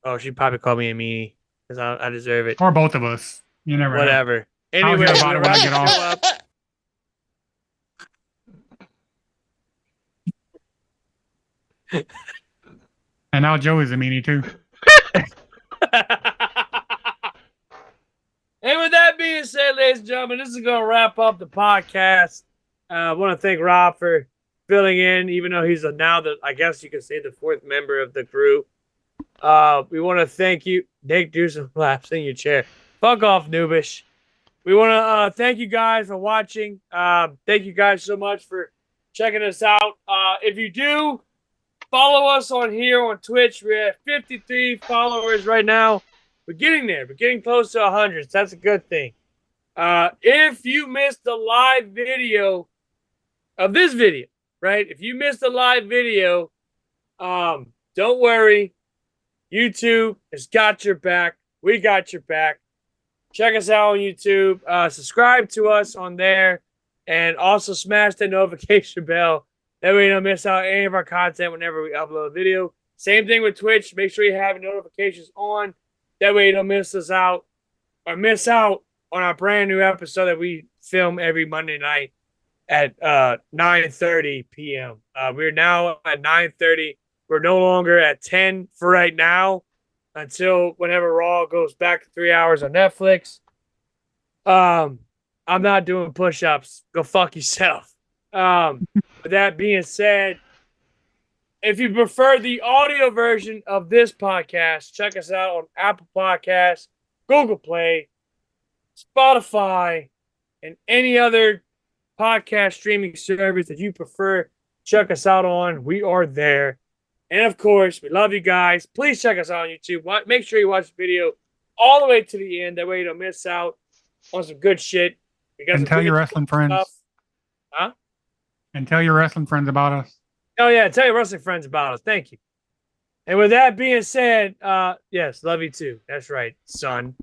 Oh, she probably called me a meanie because I deserve it. Or both of us. You never know. Whatever. Anyway, I'll hear about it when I get off. And now Joey's a meanie too. And with that being said, ladies and gentlemen, this is going to wrap up the podcast. I want to thank Rob for filling in, even though he's now I guess you could say the fourth member of the crew. We want to thank you. Nick, do some laps in your chair. Fuck off, noobish. We want to thank you guys for watching. Thank you guys so much for checking us out. If you do, follow us on here on Twitch. We're at 53 followers right now. We're getting there. We're getting close to 100. So that's a good thing. If you missed the live video of this video, right? If you missed the live video, don't worry. YouTube has got your back. We got your back. Check us out on YouTube. Subscribe to us on there. And also smash the notification bell. That way you don't miss out on any of our content whenever we upload a video. Same thing with Twitch. Make sure you have notifications on. That way you don't miss out on our brand new episode that we film every Monday night at 9:30 p.m. We're now at 9:30. We're no longer at 10 for right now until whenever Raw goes back to 3 hours on Netflix. I'm not doing push-ups. Go fuck yourself. With that being said, if you prefer the audio version of this podcast, check us out on Apple Podcasts, Google Play, Spotify, and any other podcast streaming service that you prefer. Check us out on. We are there. And of course, we love you guys. Please check us out on YouTube. Make sure you watch the video all the way to the end. That way you don't miss out on some good shit. And tell your wrestling friends. Huh? And tell your wrestling friends about us. Oh, yeah. Tell your wrestling friends about us. Thank you. And with that being said, yes, love you too. That's right, son.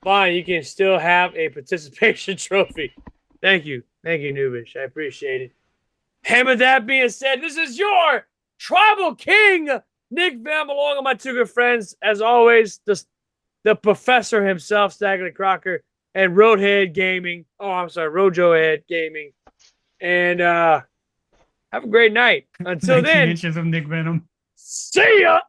Fine, you can still have a participation trophy. Thank you. Thank you, Noobish. I appreciate it. And with that being said, this is your Tribal King, Nick Vam, along with my two good friends, as always, the professor himself, Stagley Crocker, and Roadhead Gaming. Oh, I'm sorry, Rojo Head Gaming. And have a great night. Until then, 19 inches of Nick Venom. See ya!